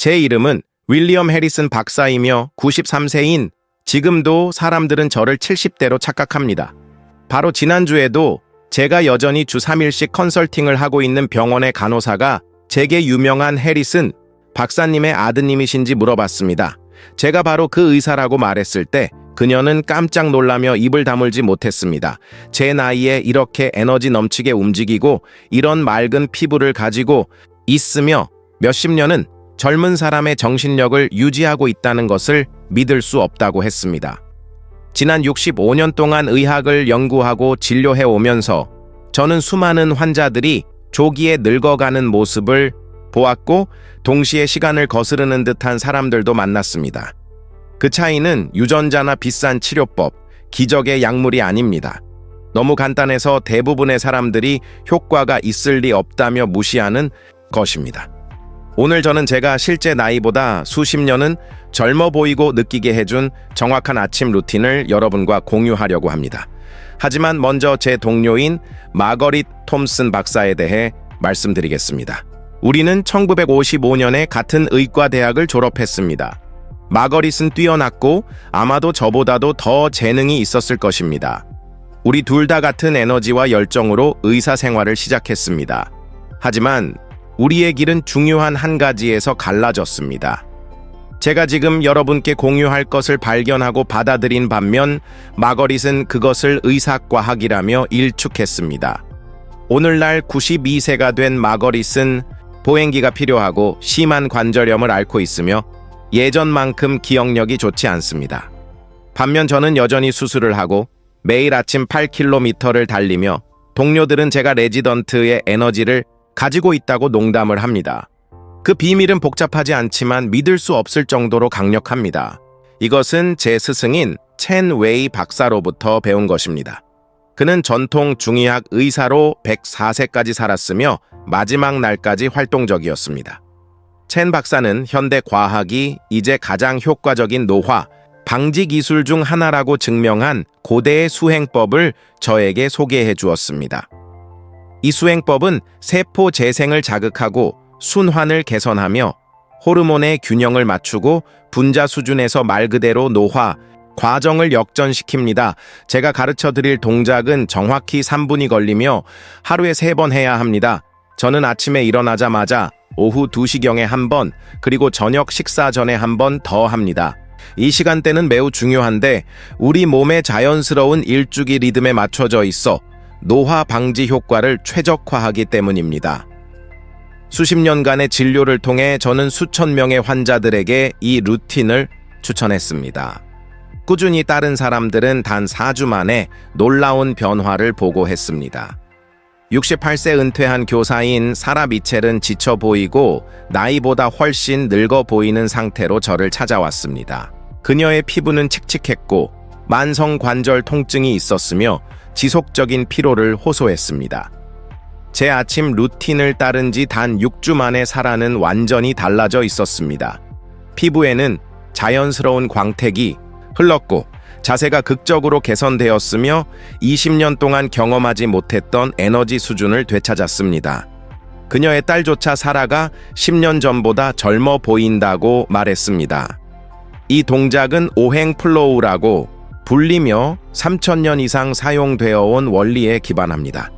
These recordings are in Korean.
제 이름은 윌리엄 해리슨 박사이며 93세인 지금도 사람들은 저를 70대로 착각합니다. 바로 지난주에도 제가 여전히 주 3일씩 컨설팅을 하고 있는 병원의 간호사가 제게 유명한 해리슨 박사님의 아드님이신지 물어봤습니다. 제가 바로 그 의사라고 말했을 때 그녀는 깜짝 놀라며 입을 다물지 못했습니다. 제 나이에 이렇게 에너지 넘치게 움직이고 이런 맑은 피부를 가지고 있으며 몇십 년은 젊은 사람의 정신력을 유지하고 있다는 것을 믿을 수 없다고 했습니다. 지난 65년 동안 의학을 연구하고 진료해 오면서 저는 수많은 환자들이 조기에 늙어가는 모습을 보았고 동시에 시간을 거스르는 듯한 사람들도 만났습니다. 그 차이는 유전자나 비싼 치료법, 기적의 약물이 아닙니다. 너무 간단해서 대부분의 사람들이 효과가 있을 리 없다며 무시하는 것입니다. 오늘 저는 제가 실제 나이보다 수십 년은 젊어 보이고 느끼게 해준 정확한 아침 루틴을 여러분과 공유하려고 합니다. 하지만 먼저 제 동료인 마거릿 톰슨 박사에 대해 말씀드리겠습니다. 우리는 1955년에 같은 의과대학을 졸업했습니다. 마거릿은 뛰어났고 아마도 저보다도 더 재능이 있었을 것입니다. 우리 둘 다 같은 에너지와 열정으로 의사 생활을 시작했습니다. 하지만 우리의 길은 중요한 한 가지에서 갈라졌습니다. 제가 지금 여러분께 공유할 것을 발견하고 받아들인 반면 마거릿은 그것을 의사과학이라며 일축했습니다. 오늘날 92세가 된 마거릿은 보행기가 필요하고 심한 관절염을 앓고 있으며 예전만큼 기억력이 좋지 않습니다. 반면 저는 여전히 수술을 하고 매일 아침 8km를 달리며 동료들은 제가 레지던트의 에너지를 가지고 있다고 농담을 합니다. 그 비밀은 복잡하지 않지만 믿을 수 없을 정도로 강력합니다. 이것은 제 스승인 첸 웨이 박사로부터 배운 것입니다. 그는 전통 중의학 의사로 104세까지 살았으며 마지막 날까지 활동적이었습니다. 첸 박사는 현대 과학이 이제 가장 효과적인 노화, 방지 기술 중 하나라고 증명한 고대의 수행법을 저에게 소개해 주었습니다. 이 수행법은 세포 재생을 자극하고 순환을 개선하며 호르몬의 균형을 맞추고 분자 수준에서 말 그대로 노화, 과정을 역전시킵니다. 제가 가르쳐 드릴 동작은 정확히 3분이 걸리며 하루에 3번 해야 합니다. 저는 아침에 일어나자마자 오후 2시경에 한 번, 그리고 저녁 식사 전에 한 번 더 합니다. 이 시간대는 매우 중요한데 우리 몸의 자연스러운 일주기 리듬에 맞춰져 있어 노화 방지 효과를 최적화하기 때문입니다. 수십 년간의 진료를 통해 저는 수천 명의 환자들에게 이 루틴을 추천했습니다. 꾸준히 따른 사람들은 단 4주 만에 놀라운 변화를 보고했습니다. 68세 은퇴한 교사인 사라 미첼은 지쳐 보이고 나이보다 훨씬 늙어 보이는 상태로 저를 찾아왔습니다. 그녀의 피부는 칙칙했고 만성 관절 통증이 있었으며 지속적인 피로를 호소했습니다. 제 아침 루틴을 따른 지 단 6주 만에 사라는 완전히 달라져 있었습니다. 피부에는 자연스러운 광택이 흘렀고 자세가 극적으로 개선되었으며 20년 동안 경험하지 못했던 에너지 수준을 되찾았습니다. 그녀의 딸조차 사라가 10년 전보다 젊어 보인다고 말했습니다. 이 동작은 오행 플로우라고 불리며 3000년 이상 사용되어 온 원리에 기반합니다.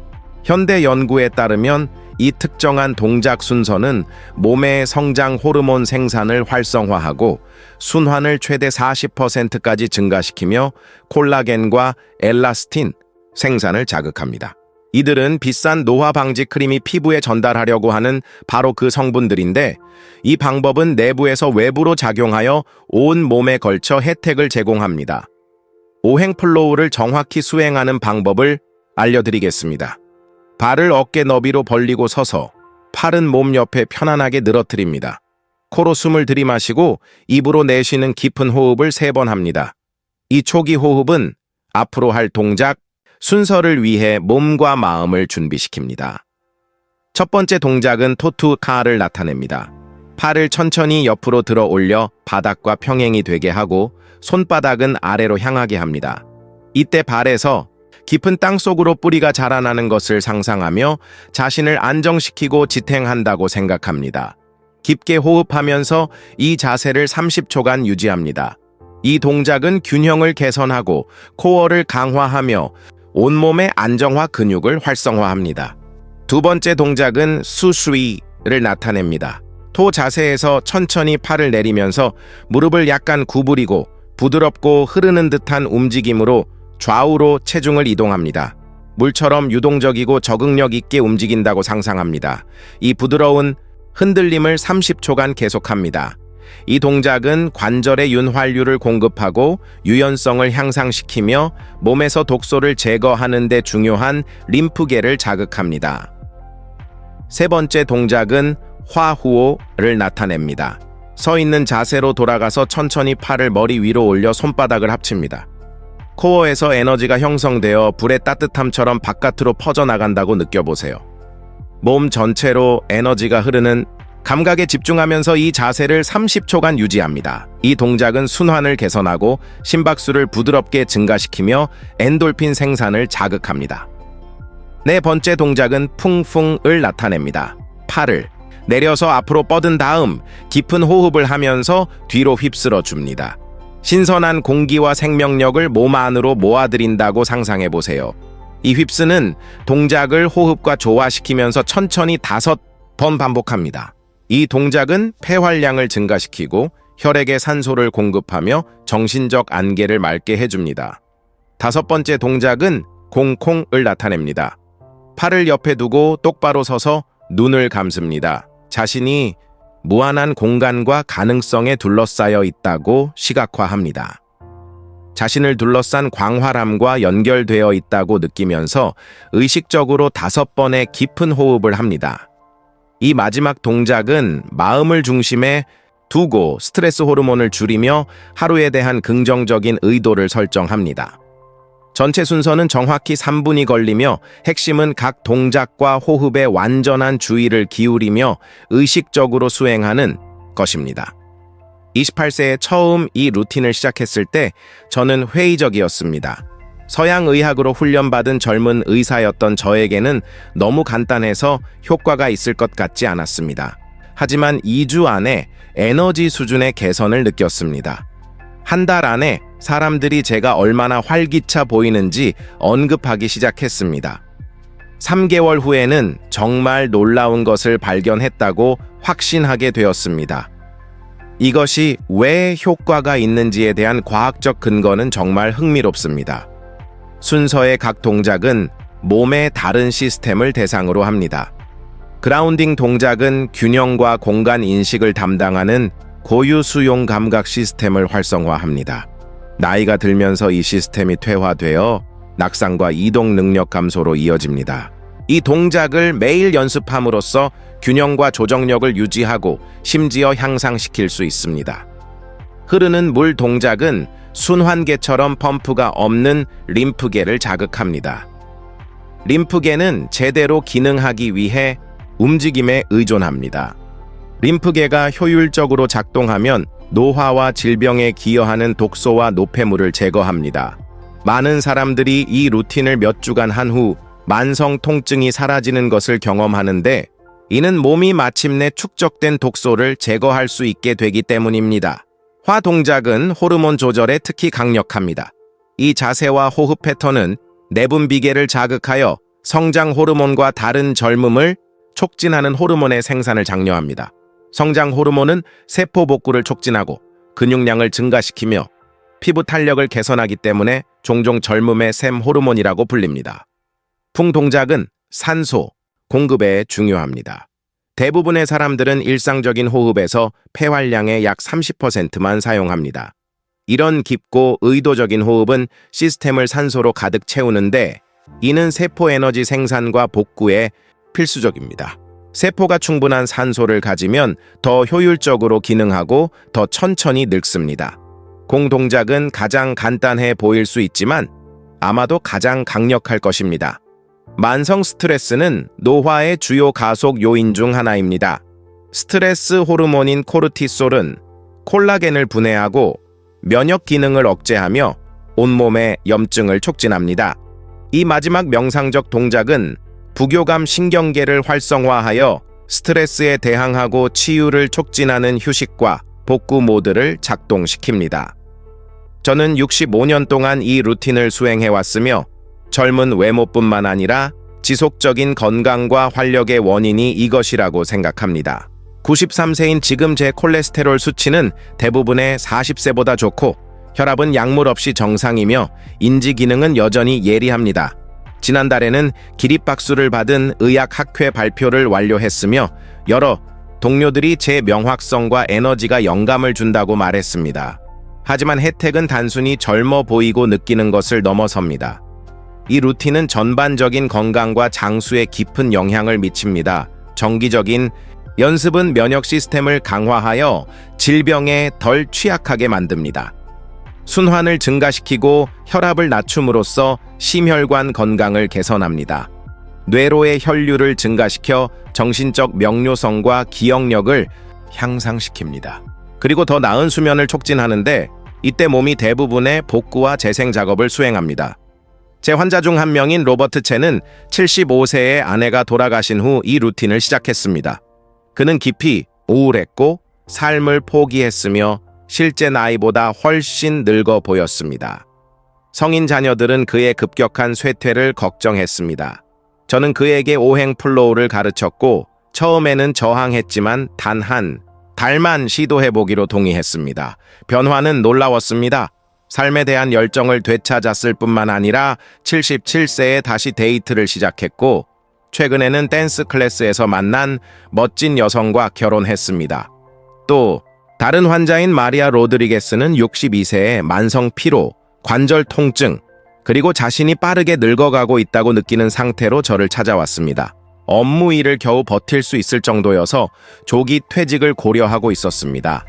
현대 연구에 따르면 이 특정한 동작 순서는 몸의 성장 호르몬 생산을 활성화하고 순환을 최대 40%까지 증가시키며 콜라겐과 엘라스틴 생산을 자극합니다. 이들은 비싼 노화 방지 크림이 피부에 전달하려고 하는 바로 그 성분들인데 이 방법은 내부에서 외부로 작용하여 온 몸에 걸쳐 혜택을 제공합니다. 오행 플로우를 정확히 수행하는 방법을 알려드리겠습니다. 발을 어깨 너비로 벌리고 서서 팔은 몸 옆에 편안하게 늘어뜨립니다. 코로 숨을 들이마시고 입으로 내쉬는 깊은 호흡을 3번 합니다. 이 초기 호흡은 앞으로 할 동작, 순서를 위해 몸과 마음을 준비시킵니다. 첫 번째 동작은 토투카를 나타냅니다. 팔을 천천히 옆으로 들어 올려 바닥과 평행이 되게 하고 손바닥은 아래로 향하게 합니다. 이때 발에서 깊은 땅속으로 뿌리가 자라나는 것을 상상하며 자신을 안정시키고 지탱한다고 생각합니다. 깊게 호흡하면서 이 자세를 30초간 유지합니다. 이 동작은 균형을 개선하고 코어를 강화하며 온몸의 안정화 근육을 활성화합니다. 두 번째 동작은 수수이를 나타냅니다. 토 자세에서 천천히 팔을 내리면서 무릎을 약간 구부리고 부드럽고 흐르는 듯한 움직임으로 좌우로 체중을 이동합니다. 물처럼 유동적이고 적응력 있게 움직인다고 상상합니다. 이 부드러운 흔들림을 30초간 계속합니다. 이 동작은 관절의 윤활유를 공급하고 유연성을 향상시키며 몸에서 독소를 제거하는 데 중요한 림프계를 자극합니다. 세 번째 동작은 화후오를 나타냅니다. 서 있는 자세로 돌아가서 천천히 팔을 머리 위로 올려 손바닥을 합칩니다. 코어에서 에너지가 형성되어 불의 따뜻함처럼 바깥으로 퍼져나간다고 느껴보세요. 몸 전체로 에너지가 흐르는 감각에 집중하면서 이 자세를 30초간 유지합니다. 이 동작은 순환을 개선하고 심박수를 부드럽게 증가시키며 엔돌핀 생산을 자극합니다. 네 번째 동작은 풍풍을 나타냅니다. 팔을 내려서 앞으로 뻗은 다음 깊은 호흡을 하면서 뒤로 휩쓸어 줍니다. 신선한 공기와 생명력을 몸 안으로 모아들인다고 상상해 보세요. 이 휩쓰는 동작을 호흡과 조화시키면서 천천히 5번 반복합니다. 이 동작은 폐활량을 증가시키고 혈액에 산소를 공급하며 정신적 안개를 맑게 해줍니다. 다섯 번째 동작은 공콩을 나타냅니다. 팔을 옆에 두고 똑바로 서서 눈을 감습니다. 자신이 무한한 공간과 가능성에 둘러싸여 있다고 시각화합니다. 자신을 둘러싼 광활함과 연결되어 있다고 느끼면서 의식적으로 5번의 깊은 호흡을 합니다. 이 마지막 동작은 마음을 중심에 두고 스트레스 호르몬을 줄이며 하루에 대한 긍정적인 의도를 설정합니다. 전체 순서는 정확히 3분이 걸리며 핵심은 각 동작과 호흡에 완전한 주의를 기울이며 의식적으로 수행하는 것입니다. 28세에 처음 이 루틴을 시작했을 때 저는 회의적이었습니다. 서양의학으로 훈련받은 젊은 의사였던 저에게는 너무 간단해서 효과가 있을 것 같지 않았습니다. 하지만 2주 안에 에너지 수준의 개선을 느꼈습니다. 한 달 안에 사람들이 제가 얼마나 활기차 보이는지 언급하기 시작했습니다. 3개월 후에는 정말 놀라운 것을 발견했다고 확신하게 되었습니다. 이것이 왜 효과가 있는지에 대한 과학적 근거는 정말 흥미롭습니다. 순서의 각 동작은 몸의 다른 시스템을 대상으로 합니다. 그라운딩 동작은 균형과 공간 인식을 담당하는 고유 수용 감각 시스템을 활성화합니다. 나이가 들면서 이 시스템이 퇴화되어 낙상과 이동 능력 감소로 이어집니다. 이 동작을 매일 연습함으로써 균형과 조정력을 유지하고 심지어 향상시킬 수 있습니다. 흐르는 물 동작은 순환계처럼 펌프가 없는 림프계를 자극합니다. 림프계는 제대로 기능하기 위해 움직임에 의존합니다. 림프계가 효율적으로 작동하면 노화와 질병에 기여하는 독소와 노폐물을 제거합니다. 많은 사람들이 이 루틴을 몇 주간 한 후 만성 통증이 사라지는 것을 경험하는데 이는 몸이 마침내 축적된 독소를 제거할 수 있게 되기 때문입니다. 화 동작은 호르몬 조절에 특히 강력합니다. 이 자세와 호흡 패턴은 내분비계를 자극하여 성장 호르몬과 다른 젊음을 촉진하는 호르몬의 생산을 장려합니다. 성장 호르몬은 세포 복구를 촉진하고 근육량을 증가시키며 피부 탄력을 개선하기 때문에 종종 젊음의 샘 호르몬이라고 불립니다. 풍 동작은 산소 공급에 중요합니다. 대부분의 사람들은 일상적인 호흡에서 폐활량의 약 30%만 사용합니다. 이런 깊고 의도적인 호흡은 시스템을 산소로 가득 채우는데 이는 세포 에너지 생산과 복구에 필수적입니다. 세포가 충분한 산소를 가지면 더 효율적으로 기능하고 더 천천히 늙습니다. 공 동작은 가장 간단해 보일 수 있지만 아마도 가장 강력할 것입니다. 만성 스트레스는 노화의 주요 가속 요인 중 하나입니다. 스트레스 호르몬인 코르티솔은 콜라겐을 분해하고 면역 기능을 억제하며 온몸의 염증을 촉진합니다. 이 마지막 명상적 동작은 부교감 신경계를 활성화하여 스트레스에 대항하고 치유를 촉진하는 휴식과 복구 모드를 작동시킵니다. 저는 65년 동안 이 루틴을 수행해왔으며 젊은 외모뿐만 아니라 지속적인 건강과 활력의 원인이 이것이라고 생각합니다. 93세인 지금 제 콜레스테롤 수치는 대부분의 40세보다 좋고 혈압은 약물 없이 정상이며 인지 기능은 여전히 예리합니다. 지난달에는 기립박수를 받은 의학학회 발표를 완료했으며 여러 동료들이 제 명확성과 에너지가 영감을 준다고 말했습니다. 하지만 혜택은 단순히 젊어 보이고 느끼는 것을 넘어섭니다. 이 루틴은 전반적인 건강과 장수에 깊은 영향을 미칩니다. 정기적인 연습은 면역 시스템을 강화하여 질병에 덜 취약하게 만듭니다. 순환을 증가시키고 혈압을 낮춤으로써 심혈관 건강을 개선합니다. 뇌로의 혈류를 증가시켜 정신적 명료성과 기억력을 향상시킵니다. 그리고 더 나은 수면을 촉진하는데 이때 몸이 대부분의 복구와 재생 작업을 수행합니다. 제 환자 중 한 명인 로버트 첸은 75세의 아내가 돌아가신 후 이 루틴을 시작했습니다. 그는 깊이 우울했고 삶을 포기했으며 실제 나이보다 훨씬 늙어 보였습니다. 성인 자녀들은 그의 급격한 쇠퇴를 걱정했습니다. 저는 그에게 오행 플로우를 가르쳤고 처음에는 저항했지만 단 한 달만 시도해보기로 동의했습니다. 변화는 놀라웠습니다. 삶에 대한 열정을 되찾았을 뿐만 아니라 77세에 다시 데이트를 시작했고 최근에는 댄스 클래스에서 만난 멋진 여성과 결혼했습니다. 또 다른 환자인 마리아 로드리게스는 62세에 만성 피로, 관절 통증, 그리고 자신이 빠르게 늙어가고 있다고 느끼는 상태로 저를 찾아왔습니다. 업무 일을 겨우 버틸 수 있을 정도여서 조기 퇴직을 고려하고 있었습니다.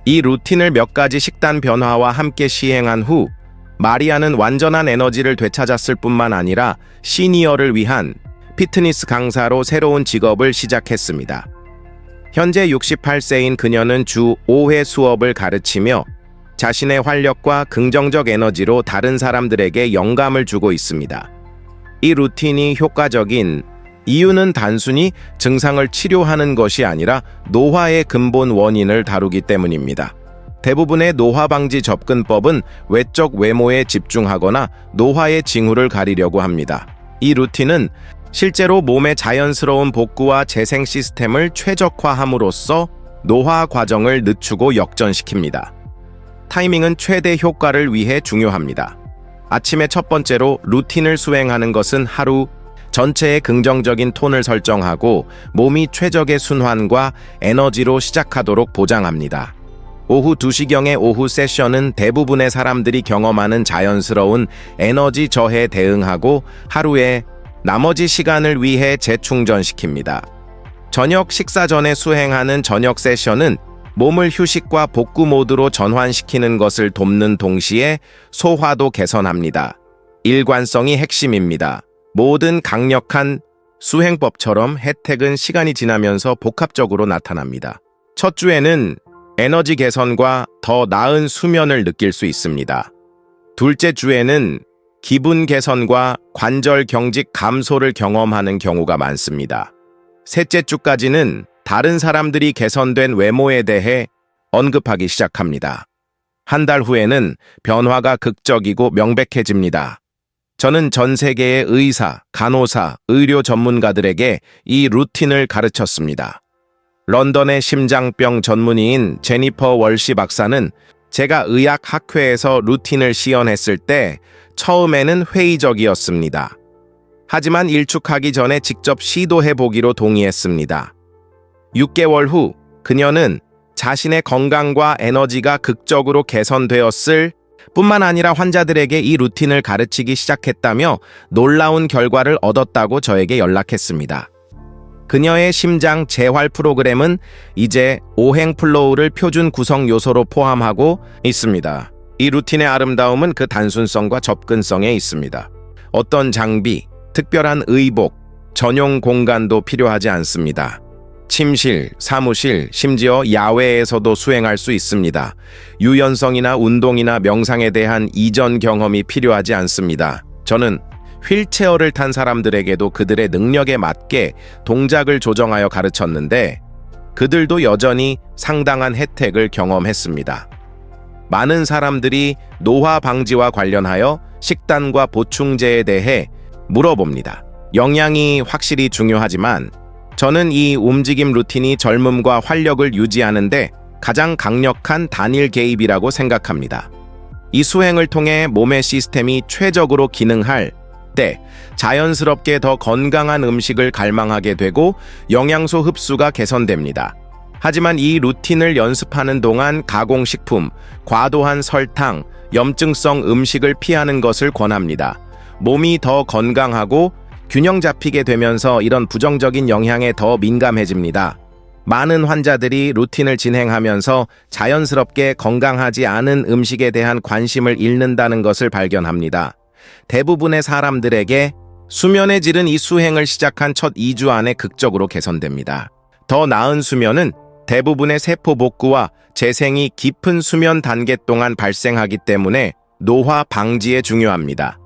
이 루틴을 몇 가지 식단 변화와 함께 시행한 후 마리아는 완전한 에너지를 되찾았을 뿐만 아니라 시니어를 위한 피트니스 강사로 새로운 직업을 시작했습니다. 현재 68세인 그녀는 주 5회 수업을 가르치며 자신의 활력과 긍정적 에너지로 다른 사람들에게 영감을 주고 있습니다. 이 루틴이 효과적인 이유는 단순히 증상을 치료하는 것이 아니라 노화의 근본 원인을 다루기 때문입니다. 대부분의 노화 방지 접근법은 외적 외모에 집중하거나 노화의 징후를 가리려고 합니다. 이 루틴은 실제로 몸의 자연스러운 복구와 재생 시스템을 최적화함으로써 노화 과정을 늦추고 역전시킵니다. 타이밍은 최대 효과를 위해 중요합니다. 아침에 첫 번째로 루틴을 수행하는 것은 하루 전체의 긍정적인 톤을 설정하고 몸이 최적의 순환과 에너지로 시작하도록 보장합니다. 오후 2시경의 오후 세션은 대부분의 사람들이 경험하는 자연스러운 에너지 저해에 대응하고 하루의 나머지 시간을 위해 재충전시킵니다. 저녁 식사 전에 수행하는 저녁 세션은 몸을 휴식과 복구 모드로 전환시키는 것을 돕는 동시에 소화도 개선합니다. 일관성이 핵심입니다. 모든 강력한 수행법처럼 혜택은 시간이 지나면서 복합적으로 나타납니다. 첫 주에는 에너지 개선과 더 나은 수면을 느낄 수 있습니다. 둘째 주에는 기분 개선과 관절 경직 감소를 경험하는 경우가 많습니다. 셋째 주까지는 다른 사람들이 개선된 외모에 대해 언급하기 시작합니다. 한 달 후에는 변화가 극적이고 명백해집니다. 저는 전 세계의 의사, 간호사, 의료 전문가들에게 이 루틴을 가르쳤습니다. 런던의 심장병 전문의인 제니퍼 월시 박사는 제가 의학학회에서 루틴을 시연했을 때 처음에는 회의적이었습니다. 하지만 일축하기 전에 직접 시도해보기로 동의했습니다. 6개월 후 그녀는 자신의 건강과 에너지가 극적으로 개선되었을 뿐만 아니라 환자들에게 이 루틴을 가르치기 시작했다며 놀라운 결과를 얻었다고 저에게 연락했습니다. 그녀의 심장 재활 프로그램은 이제 오행 플로우를 표준 구성 요소로 포함하고 있습니다. 이 루틴의 아름다움은 그 단순성과 접근성에 있습니다. 어떤 장비, 특별한 의복, 전용 공간도 필요하지 않습니다. 침실, 사무실, 심지어 야외에서도 수행할 수 있습니다. 유연성이나 운동이나 명상에 대한 이전 경험이 필요하지 않습니다. 저는 휠체어를 탄 사람들에게도 그들의 능력에 맞게 동작을 조정하여 가르쳤는데 그들도 여전히 상당한 혜택을 경험했습니다. 많은 사람들이 노화 방지와 관련하여 식단과 보충제에 대해 물어봅니다. 영양이 확실히 중요하지만 저는 이 움직임 루틴이 젊음과 활력을 유지하는데 가장 강력한 단일 개입이라고 생각합니다. 이 수행을 통해 몸의 시스템이 최적으로 기능할 때 자연스럽게 더 건강한 음식을 갈망하게 되고 영양소 흡수가 개선됩니다. 하지만 이 루틴을 연습하는 동안 가공식품, 과도한 설탕, 염증성 음식을 피하는 것을 권합니다. 몸이 더 건강하고 균형 잡히게 되면서 이런 부정적인 영향에 더 민감해집니다. 많은 환자들이 루틴을 진행하면서 자연스럽게 건강하지 않은 음식에 대한 관심을 잃는다는 것을 발견합니다. 대부분의 사람들에게 수면의 질은 이 수행을 시작한 첫 2주 안에 극적으로 개선됩니다. 더 나은 수면은 대부분의 세포 복구와 재생이 깊은 수면 단계 동안 발생하기 때문에 노화 방지에 중요합니다.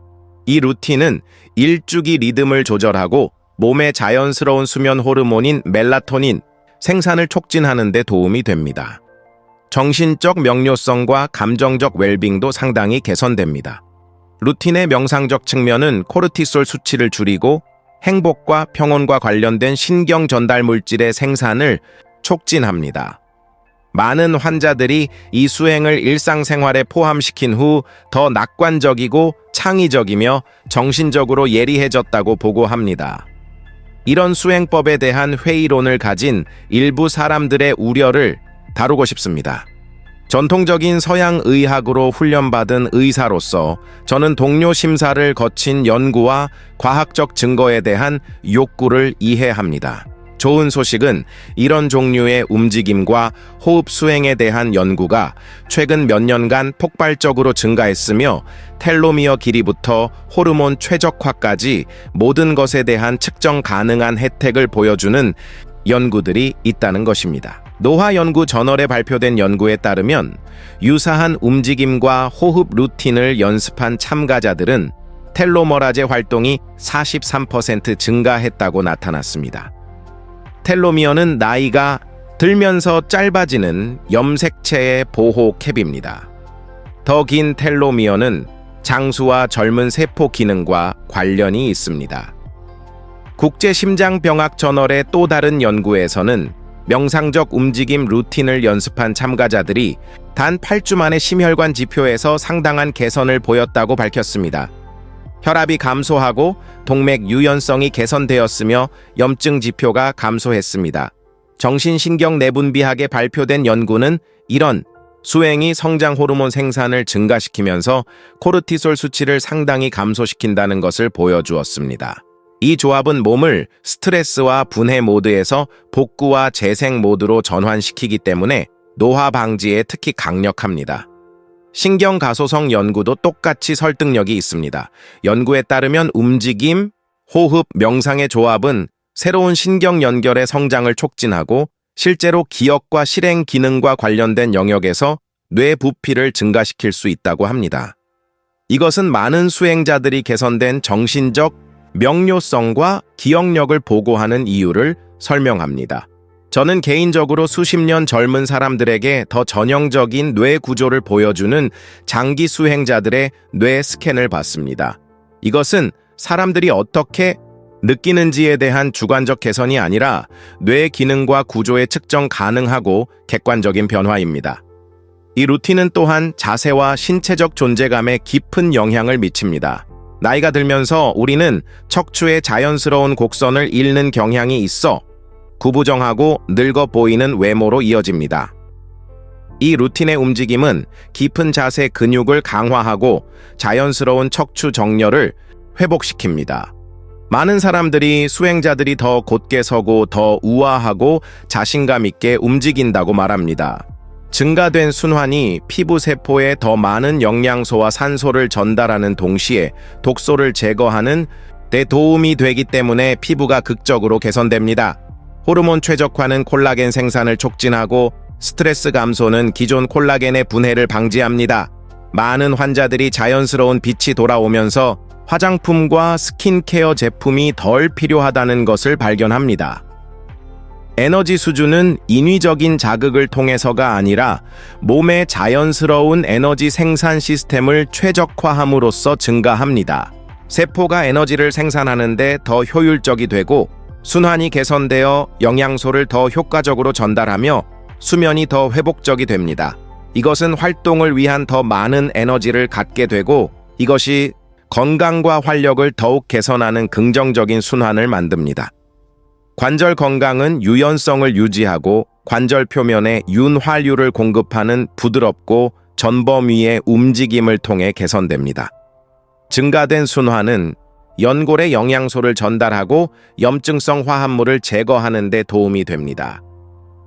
이 루틴은 일주기 리듬을 조절하고 몸의 자연스러운 수면 호르몬인 멜라토닌 생산을 촉진하는 데 도움이 됩니다. 정신적 명료성과 감정적 웰빙도 상당히 개선됩니다. 루틴의 명상적 측면은 코르티솔 수치를 줄이고 행복과 평온과 관련된 신경 전달 물질의 생산을 촉진합니다. 많은 환자들이 이 수행을 일상생활에 포함시킨 후 더 낙관적이고 창의적이며 정신적으로 예리해졌다고 보고합니다. 이런 수행법에 대한 회의론을 가진 일부 사람들의 우려를 다루고 싶습니다. 전통적인 서양 의학으로 훈련받은 의사로서 저는 동료 심사를 거친 연구와 과학적 증거에 대한 욕구를 이해합니다. 좋은 소식은 이런 종류의 움직임과 호흡 수행에 대한 연구가 최근 몇 년간 폭발적으로 증가했으며 텔로미어 길이부터 호르몬 최적화까지 모든 것에 대한 측정 가능한 혜택을 보여주는 연구들이 있다는 것입니다. 노화 연구 저널에 발표된 연구에 따르면 유사한 움직임과 호흡 루틴을 연습한 참가자들은 텔로머라제 활동이 43% 증가했다고 나타났습니다. 텔로미어는 나이가 들면서 짧아지는 염색체의 보호 캡입니다. 더 긴 텔로미어는 장수와 젊은 세포 기능과 관련이 있습니다. 국제심장병학 저널의 또 다른 연구에서는 명상적 움직임 루틴을 연습한 참가자들이 단 8주 만에 심혈관 지표에서 상당한 개선을 보였다고 밝혔습니다. 혈압이 감소하고 동맥 유연성이 개선되었으며 염증 지표가 감소했습니다. 정신신경 내분비학에 발표된 연구는 이런 수행이 성장 호르몬 생산을 증가시키면서 코르티솔 수치를 상당히 감소시킨다는 것을 보여주었습니다. 이 조합은 몸을 스트레스와 분해 모드에서 복구와 재생 모드로 전환시키기 때문에 노화 방지에 특히 강력합니다. 신경가소성 연구도 똑같이 설득력이 있습니다. 연구에 따르면 움직임, 호흡, 명상의 조합은 새로운 신경 연결의 성장을 촉진하고 실제로 기억과 실행 기능과 관련된 영역에서 뇌 부피를 증가시킬 수 있다고 합니다. 이것은 많은 수행자들이 개선된 정신적 명료성과 기억력을 보고하는 이유를 설명합니다. 저는 개인적으로 수십 년 젊은 사람들에게 더 전형적인 뇌 구조를 보여주는 장기 수행자들의 뇌 스캔을 봤습니다. 이것은 사람들이 어떻게 느끼는지에 대한 주관적 개선이 아니라 뇌 기능과 구조의 측정 가능하고 객관적인 변화입니다. 이 루틴은 또한 자세와 신체적 존재감에 깊은 영향을 미칩니다. 나이가 들면서 우리는 척추의 자연스러운 곡선을 잃는 경향이 있어 구부정하고 늙어 보이는 외모로 이어집니다. 이 루틴의 움직임은 깊은 자세 근육을 강화하고 자연스러운 척추 정렬을 회복시킵니다. 많은 사람들이 수행자들이 더 곧게 서고 더 우아하고 자신감 있게 움직인다고 말합니다. 증가된 순환이 피부 세포에 더 많은 영양소와 산소를 전달하는 동시에 독소를 제거하는 데 도움이 되기 때문에 피부가 극적으로 개선됩니다. 호르몬 최적화는 콜라겐 생산을 촉진하고 스트레스 감소는 기존 콜라겐의 분해를 방지합니다. 많은 환자들이 자연스러운 빛이 돌아오면서 화장품과 스킨케어 제품이 덜 필요하다는 것을 발견합니다. 에너지 수준은 인위적인 자극을 통해서가 아니라 몸의 자연스러운 에너지 생산 시스템을 최적화함으로써 증가합니다. 세포가 에너지를 생산하는데 더 효율적이 되고 순환이 개선되어 영양소를 더 효과적으로 전달하며 수면이 더 회복적이 됩니다. 이것은 활동을 위한 더 많은 에너지를 갖게 되고 이것이 건강과 활력을 더욱 개선하는 긍정적인 순환을 만듭니다. 관절 건강은 유연성을 유지하고 관절 표면에 윤활유를 공급하는 부드럽고 전범 위의 움직임을 통해 개선됩니다. 증가된 순환은 연골에 영양소를 전달하고 염증성 화합물을 제거하는 데 도움이 됩니다.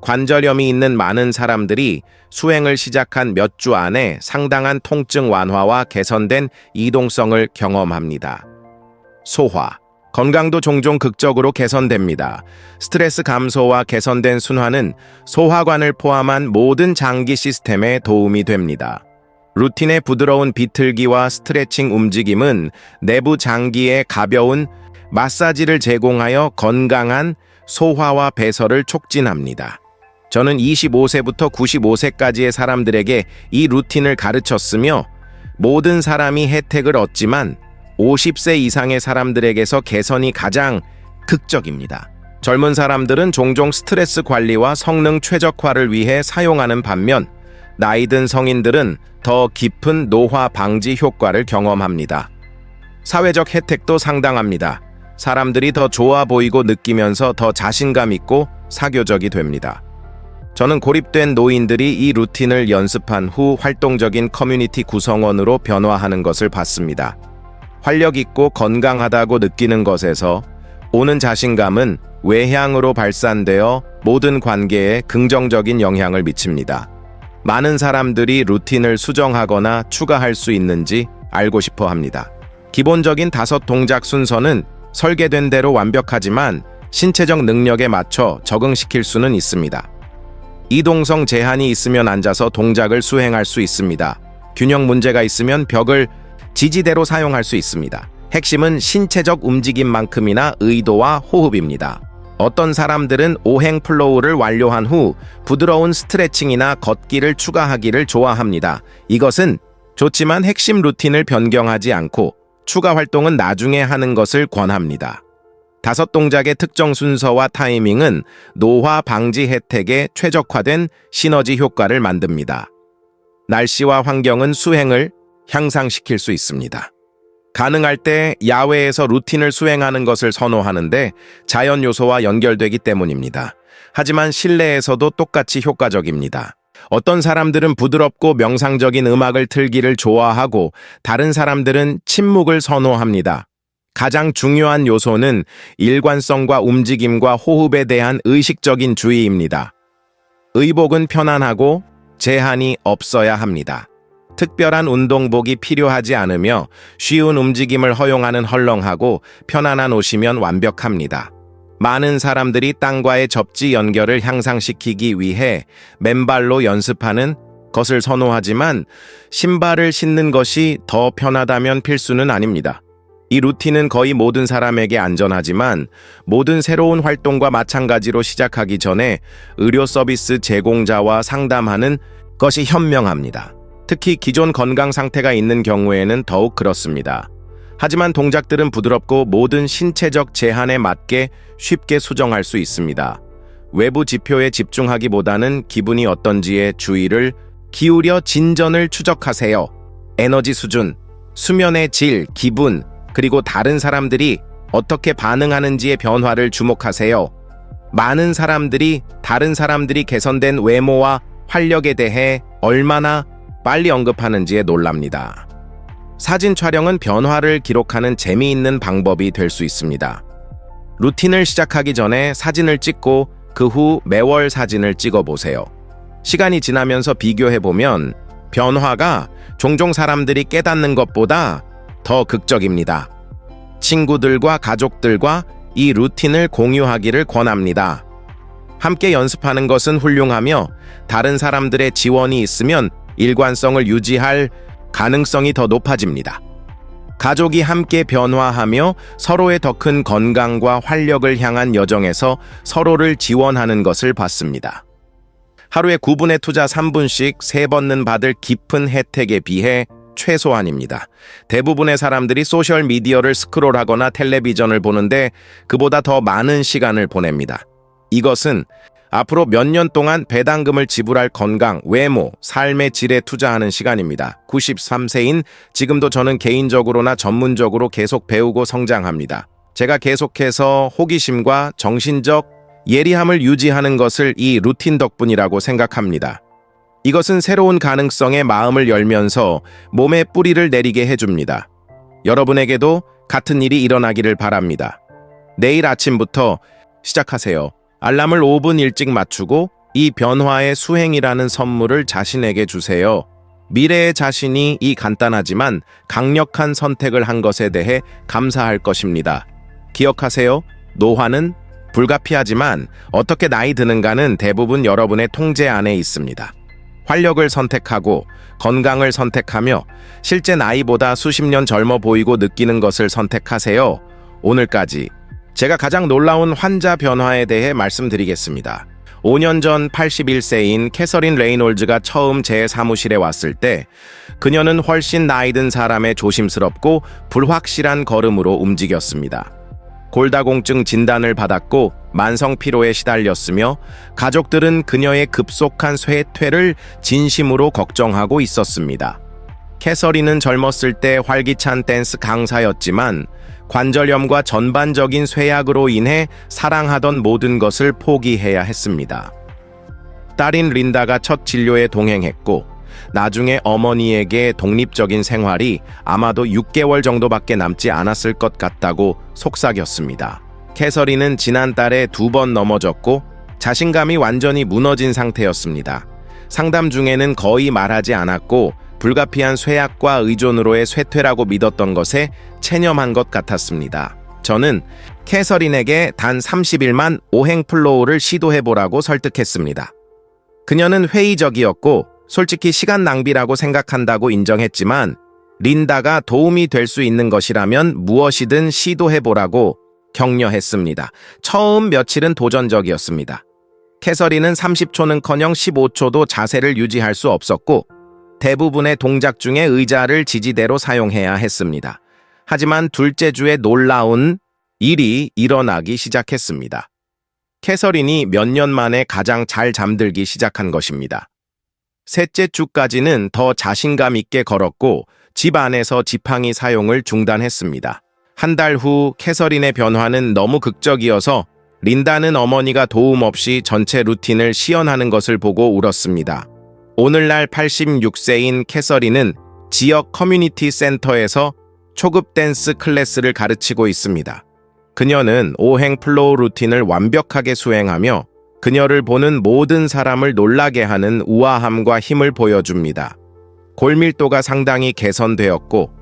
관절염이 있는 많은 사람들이 수행을 시작한 몇 주 안에 상당한 통증 완화와 개선된 이동성을 경험합니다. 소화, 건강도 종종 극적으로 개선됩니다. 스트레스 감소와 개선된 순환은 소화관을 포함한 모든 장기 시스템에 도움이 됩니다. 루틴의 부드러운 비틀기와 스트레칭 움직임은 내부 장기에 가벼운 마사지를 제공하여 건강한 소화와 배설을 촉진합니다. 저는 25세부터 95세까지의 사람들에게 이 루틴을 가르쳤으며 모든 사람이 혜택을 얻지만 50세 이상의 사람들에게서 개선이 가장 극적입니다. 젊은 사람들은 종종 스트레스 관리와 성능 최적화를 위해 사용하는 반면 나이 든 성인들은 더 깊은 노화 방지 효과를 경험합니다. 사회적 혜택도 상당합니다. 사람들이 더 좋아 보이고 느끼면서 더 자신감 있고 사교적이 됩니다. 저는 고립된 노인들이 이 루틴을 연습한 후 활동적인 커뮤니티 구성원으로 변화하는 것을 봤습니다. 활력 있고 건강하다고 느끼는 것에서 오는 자신감은 외향으로 발산되어 모든 관계에 긍정적인 영향을 미칩니다. 많은 사람들이 루틴을 수정하거나 추가할 수 있는지 알고 싶어 합니다. 기본적인 5 동작 순서는 설계된 대로 완벽하지만 신체적 능력에 맞춰 적응시킬 수는 있습니다. 이동성 제한이 있으면 앉아서 동작을 수행할 수 있습니다. 균형 문제가 있으면 벽을 지지대로 사용할 수 있습니다. 핵심은 신체적 움직임만큼이나 의도와 호흡입니다. 어떤 사람들은 오행 플로우를 완료한 후 부드러운 스트레칭이나 걷기를 추가하기를 좋아합니다. 이것은 좋지만 핵심 루틴을 변경하지 않고 추가 활동은 나중에 하는 것을 권합니다. 5 동작의 특정 순서와 타이밍은 노화 방지 혜택에 최적화된 시너지 효과를 만듭니다. 날씨와 환경은 수행을 향상시킬 수 있습니다. 가능할 때 야외에서 루틴을 수행하는 것을 선호하는데 자연 요소와 연결되기 때문입니다. 하지만 실내에서도 똑같이 효과적입니다. 어떤 사람들은 부드럽고 명상적인 음악을 틀기를 좋아하고 다른 사람들은 침묵을 선호합니다. 가장 중요한 요소는 일관성과 움직임과 호흡에 대한 의식적인 주의입니다. 의복은 편안하고 제한이 없어야 합니다. 특별한 운동복이 필요하지 않으며 쉬운 움직임을 허용하는 헐렁하고 편안한 옷이면 완벽합니다. 많은 사람들이 땅과의 접지 연결을 향상시키기 위해 맨발로 연습하는 것을 선호하지만 신발을 신는 것이 더 편하다면 필수는 아닙니다. 이 루틴은 거의 모든 사람에게 안전하지만 모든 새로운 활동과 마찬가지로 시작하기 전에 의료 서비스 제공자와 상담하는 것이 현명합니다. 특히 기존 건강 상태가 있는 경우에는 더욱 그렇습니다. 하지만 동작들은 부드럽고 모든 신체적 제한에 맞게 쉽게 수정할 수 있습니다. 외부 지표에 집중하기보다는 기분이 어떤지에 주의를 기울여 진전을 추적하세요. 에너지 수준, 수면의 질, 기분, 그리고 다른 사람들이 어떻게 반응하는지의 변화를 주목하세요. 많은 사람들이 다른 사람들이 개선된 외모와 활력에 대해 얼마나 빨리 언급하는지에 놀랍니다. 사진 촬영은 변화를 기록하는 재미있는 방법이 될 수 있습니다. 루틴을 시작하기 전에 사진을 찍고 그 후 매월 사진을 찍어보세요. 시간이 지나면서 비교해보면 변화가 종종 사람들이 깨닫는 것보다 더 극적입니다. 친구들과 가족들과 이 루틴을 공유하기를 권합니다. 함께 연습하는 것은 훌륭하며 다른 사람들의 지원이 있으면 일관성을 유지할 가능성이 더 높아집니다. 가족이 함께 변화하며 서로의 더 큰 건강과 활력을 향한 여정에서 서로를 지원하는 것을 봤습니다. 하루에 9분의 투자 3분씩 3번은 받을 깊은 혜택에 비해 최소한입니다. 대부분의 사람들이 소셜미디어를 스크롤하거나 텔레비전을 보는데 그보다 더 많은 시간을 보냅니다. 이것은 앞으로 몇 년 동안 배당금을 지불할 건강, 외모, 삶의 질에 투자하는 시간입니다. 93세인 지금도 저는 개인적으로나 전문적으로 계속 배우고 성장합니다. 제가 계속해서 호기심과 정신적 예리함을 유지하는 것을 이 루틴 덕분이라고 생각합니다. 이것은 새로운 가능성에 마음을 열면서 몸에 뿌리를 내리게 해줍니다. 여러분에게도 같은 일이 일어나기를 바랍니다. 내일 아침부터 시작하세요. 알람을 5분 일찍 맞추고 이 변화의 수행이라는 선물을 자신에게 주세요. 미래의 자신이 이 간단하지만 강력한 선택을 한 것에 대해 감사할 것입니다. 기억하세요. 노화는 불가피하지만 어떻게 나이 드는가는 대부분 여러분의 통제 안에 있습니다. 활력을 선택하고 건강을 선택하며 실제 나이보다 수십 년 젊어 보이고 느끼는 것을 선택하세요. 오늘까지 제가 가장 놀라운 환자 변화에 대해 말씀드리겠습니다. 5년 전 81세인 캐서린 레이놀즈가 처음 제 사무실에 왔을 때 그녀는 훨씬 나이 든 사람의 조심스럽고 불확실한 걸음으로 움직였습니다. 골다공증 진단을 받았고 만성 피로에 시달렸으며 가족들은 그녀의 급속한 쇠퇴를 진심으로 걱정하고 있었습니다. 캐서린은 젊었을 때 활기찬 댄스 강사였지만 관절염과 전반적인 쇠약으로 인해 사랑하던 모든 것을 포기해야 했습니다. 딸인 린다가 첫 진료에 동행했고 나중에 어머니에게 독립적인 생활이 아마도 6개월 정도밖에 남지 않았을 것 같다고 속삭였습니다. 캐서린은 지난달에 2번 넘어졌고 자신감이 완전히 무너진 상태였습니다. 상담 중에는 거의 말하지 않았고 불가피한 쇠약과 의존으로의 쇠퇴라고 믿었던 것에 체념한 것 같았습니다. 저는 캐서린에게 단 30일만 오행 플로우를 시도해보라고 설득했습니다. 그녀는 회의적이었고 솔직히 시간 낭비라고 생각한다고 인정했지만 린다가 도움이 될 수 있는 것이라면 무엇이든 시도해보라고 격려했습니다. 처음 며칠은 도전적이었습니다. 캐서린은 30초는커녕 15초도 자세를 유지할 수 없었고 대부분의 동작 중에 의자를 지지대로 사용해야 했습니다. 하지만 둘째 주에 놀라운 일이 일어나기 시작했습니다. 캐서린이 몇 년 만에 가장 잘 잠들기 시작한 것입니다. 셋째 주까지는 더 자신감 있게 걸었고 집 안에서 지팡이 사용을 중단했습니다. 한 달 후 캐서린의 변화는 너무 극적이어서 린다는 어머니가 도움 없이 전체 루틴을 시연하는 것을 보고 울었습니다. 오늘날 86세인 캐서린은 지역 커뮤니티 센터에서 초급 댄스 클래스를 가르치고 있습니다. 그녀는 오행 플로우 루틴을 완벽하게 수행하며 그녀를 보는 모든 사람을 놀라게 하는 우아함과 힘을 보여줍니다. 골밀도가 상당히 개선되었고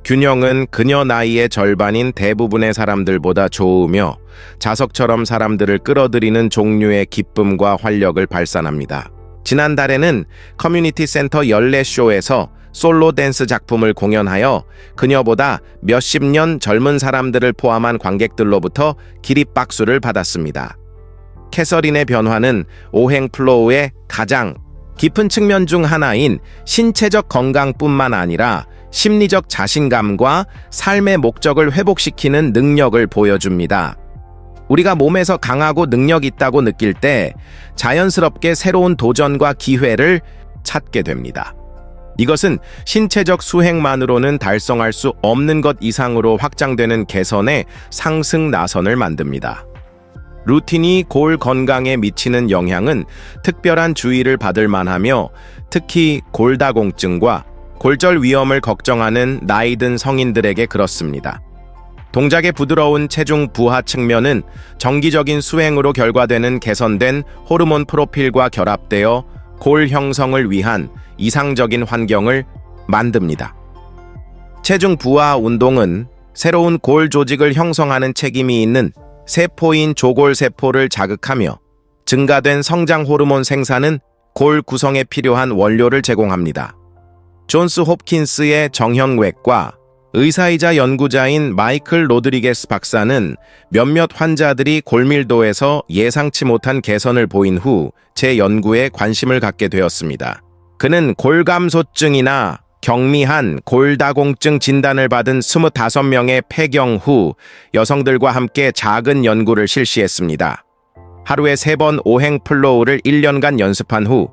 균형은 그녀 나이의 절반인 대부분의 사람들보다 좋으며 자석처럼 사람들을 끌어들이는 종류의 기쁨과 활력을 발산합니다. 지난달에는 커뮤니티 센터 연례쇼에서 솔로 댄스 작품을 공연하여 그녀보다 몇십 년 젊은 사람들을 포함한 관객들로부터 기립박수를 받았습니다. 캐서린의 변화는 오행 플로우의 가장 깊은 측면 중 하나인 신체적 건강뿐만 아니라 심리적 자신감과 삶의 목적을 회복시키는 능력을 보여줍니다. 우리가 몸에서 강하고 능력 있다고 느낄 때 자연스럽게 새로운 도전과 기회를 찾게 됩니다. 이것은 신체적 수행만으로는 달성할 수 없는 것 이상으로 확장되는 개선의 상승 나선을 만듭니다. 루틴이 골 건강에 미치는 영향은 특별한 주의를 받을 만하며 특히 골다공증과 골절 위험을 걱정하는 나이 든 성인들에게 그렇습니다. 동작의 부드러운 체중 부하 측면은 정기적인 수행으로 결과되는 개선된 호르몬 프로필과 결합되어 골 형성을 위한 이상적인 환경을 만듭니다. 체중 부하 운동은 새로운 골 조직을 형성하는 책임이 있는 세포인 조골세포를 자극하며 증가된 성장 호르몬 생산은 골 구성에 필요한 원료를 제공합니다. 존스 홉킨스의 정형외과 의사이자 연구자인 마이클 로드리게스 박사는 몇몇 환자들이 골밀도에서 예상치 못한 개선을 보인 후 제 연구에 관심을 갖게 되었습니다. 그는 골감소증이나 경미한 골다공증 진단을 받은 25명의 폐경 후 여성들과 함께 작은 연구를 실시했습니다. 하루에 3번 오행 플로우를 1년간 연습한 후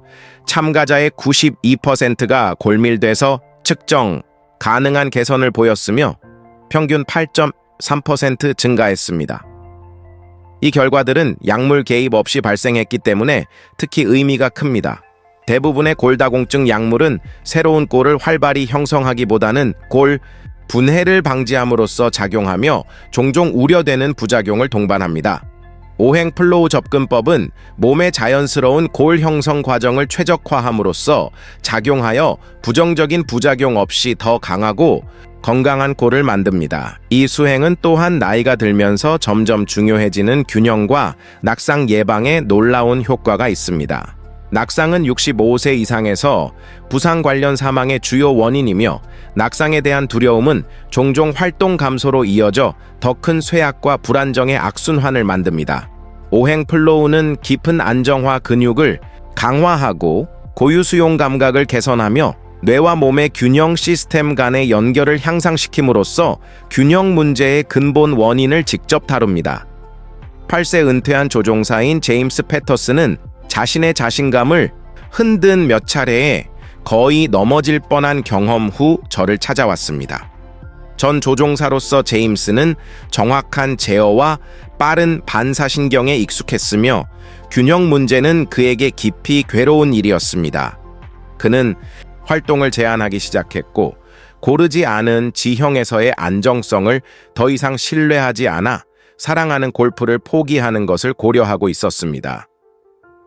참가자의 92%가 골밀도에서 측정 가능한 개선을 보였으며 평균 8.3% 증가했습니다. 이 결과들은 약물 개입 없이 발생했기 때문에 특히 의미가 큽니다. 대부분의 골다공증 약물은 새로운 골을 활발히 형성하기보다는 골 분해를 방지함으로써 작용하며 종종 우려되는 부작용을 동반합니다. 오행 플로우 접근법은 몸의 자연스러운 골 형성 과정을 최적화함으로써 작용하여 부정적인 부작용 없이 더 강하고 건강한 골을 만듭니다. 이 수행은 또한 나이가 들면서 점점 중요해지는 균형과 낙상 예방에 놀라운 효과가 있습니다. 낙상은 65세 이상에서 부상 관련 사망의 주요 원인이며 낙상에 대한 두려움은 종종 활동 감소로 이어져 더 큰 쇠약과 불안정의 악순환을 만듭니다. 오행 플로우는 깊은 안정화 근육을 강화하고 고유 수용 감각을 개선하며 뇌와 몸의 균형 시스템 간의 연결을 향상시킴으로써 균형 문제의 근본 원인을 직접 다룹니다. 8세 은퇴한 조종사인 제임스 패터슨은 자신의 자신감을 흔든 몇 차례에 거의 넘어질 뻔한 경험 후 저를 찾아왔습니다. 전 조종사로서 제임스는 정확한 제어와 빠른 반사신경에 익숙했으며 균형 문제는 그에게 깊이 괴로운 일이었습니다. 그는 활동을 제한하기 시작했고 고르지 않은 지형에서의 안정성을 더 이상 신뢰하지 않아 사랑하는 골프를 포기하는 것을 고려하고 있었습니다.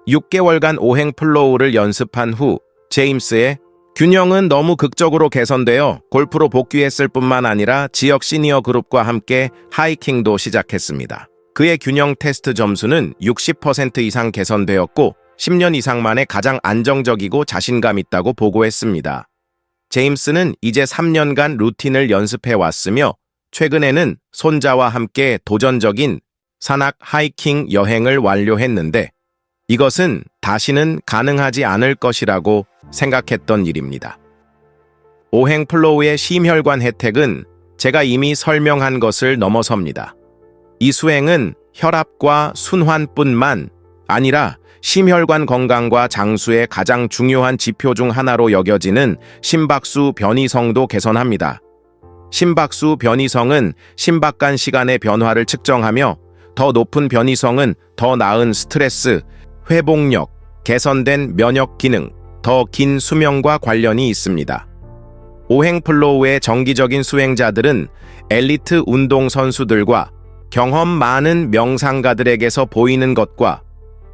6개월간 오행 플로우를 연습한 후 제임스의 균형은 너무 극적으로 개선되어 골프로 복귀했을 뿐만 아니라 지역 시니어 그룹과 함께 하이킹도 시작했습니다. 그의 균형 테스트 점수는 60% 이상 개선되었고 10년 이상 만에 가장 안정적이고 자신감 있다고 보고했습니다. 제임스는 이제 3년간 루틴을 연습해 왔으며 최근에는 손자와 함께 도전적인 산악 하이킹 여행을 완료했는데 이것은 다시는 가능하지 않을 것이라고 생각했던 일입니다. 오행 플로우의 심혈관 혜택은 제가 이미 설명한 것을 넘어섭니다. 이 수행은 혈압과 순환뿐만 아니라 심혈관 건강과 장수의 가장 중요한 지표 중 하나로 여겨지는 심박수 변이성도 개선합니다. 심박수 변이성은 심박간 시간의 변화를 측정하며 더 높은 변이성은 더 나은 스트레스, 회복력, 개선된 면역 기능, 더 긴 수명과 관련이 있습니다. 오행 플로우의 정기적인 수행자들은 엘리트 운동선수들과 경험 많은 명상가들에게서 보이는 것과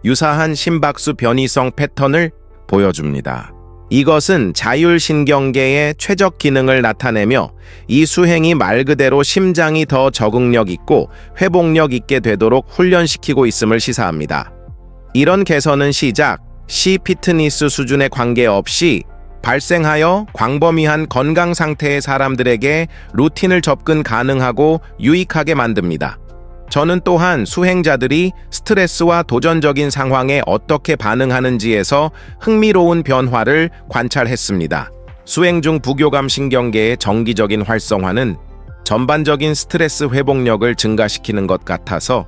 유사한 심박수 변이성 패턴을 보여줍니다. 이것은 자율신경계의 최적 기능을 나타내며 이 수행이 말 그대로 심장이 더 적응력 있고 회복력 있게 되도록 훈련시키고 있음을 시사합니다. 이런 개선은 시작, 시 피트니스 수준에 관계없이 발생하여 광범위한 건강 상태의 사람들에게 루틴을 접근 가능하고 유익하게 만듭니다. 저는 또한 수행자들이 스트레스와 도전적인 상황에 어떻게 반응하는지에서 흥미로운 변화를 관찰했습니다. 수행 중 부교감 신경계의 정기적인 활성화는 전반적인 스트레스 회복력을 증가시키는 것 같아서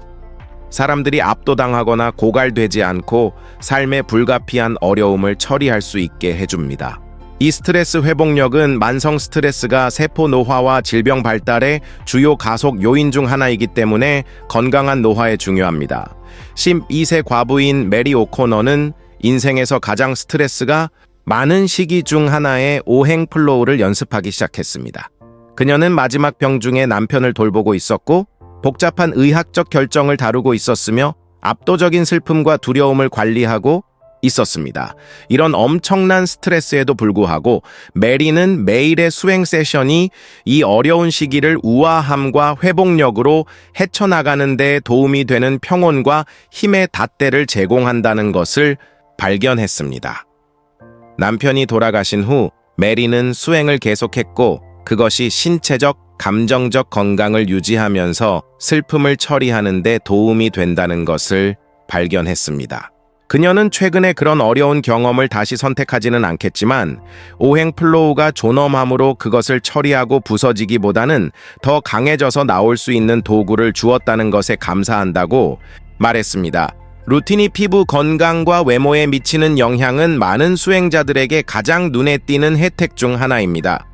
사람들이 압도당하거나 고갈되지 않고 삶의 불가피한 어려움을 처리할 수 있게 해줍니다. 이 스트레스 회복력은 만성 스트레스가 세포 노화와 질병 발달의 주요 가속 요인 중 하나이기 때문에 건강한 노화에 중요합니다. 12세 과부인 메리 오코너는 인생에서 가장 스트레스가 많은 시기 중 하나에 오행 플로우를 연습하기 시작했습니다. 그녀는 마지막 병 중에 남편을 돌보고 있었고 복잡한 의학적 결정을 다루고 있었으며 압도적인 슬픔과 두려움을 관리하고 있었습니다. 이런 엄청난 스트레스에도 불구하고 메리는 매일의 수행 세션이 이 어려운 시기를 우아함과 회복력으로 헤쳐나가는 데 도움이 되는 평온과 힘의 닷대를 제공한다는 것을 발견했습니다. 남편이 돌아가신 후 메리는 수행을 계속했고 그것이 신체적, 감정적 건강을 유지하면서 슬픔을 처리하는 데 도움이 된다는 것을 발견했습니다. 그녀는 최근에 그런 어려운 경험을 다시 선택하지는 않겠지만 오행 플로우가 존엄함으로 그것을 처리하고 부서지기보다는 더 강해져서 나올 수 있는 도구를 주었다는 것에 감사한다고 말했습니다. 루틴이 피부 건강과 외모에 미치는 영향은 많은 수행자들에게 가장 눈에 띄는 혜택 중 하나입니다.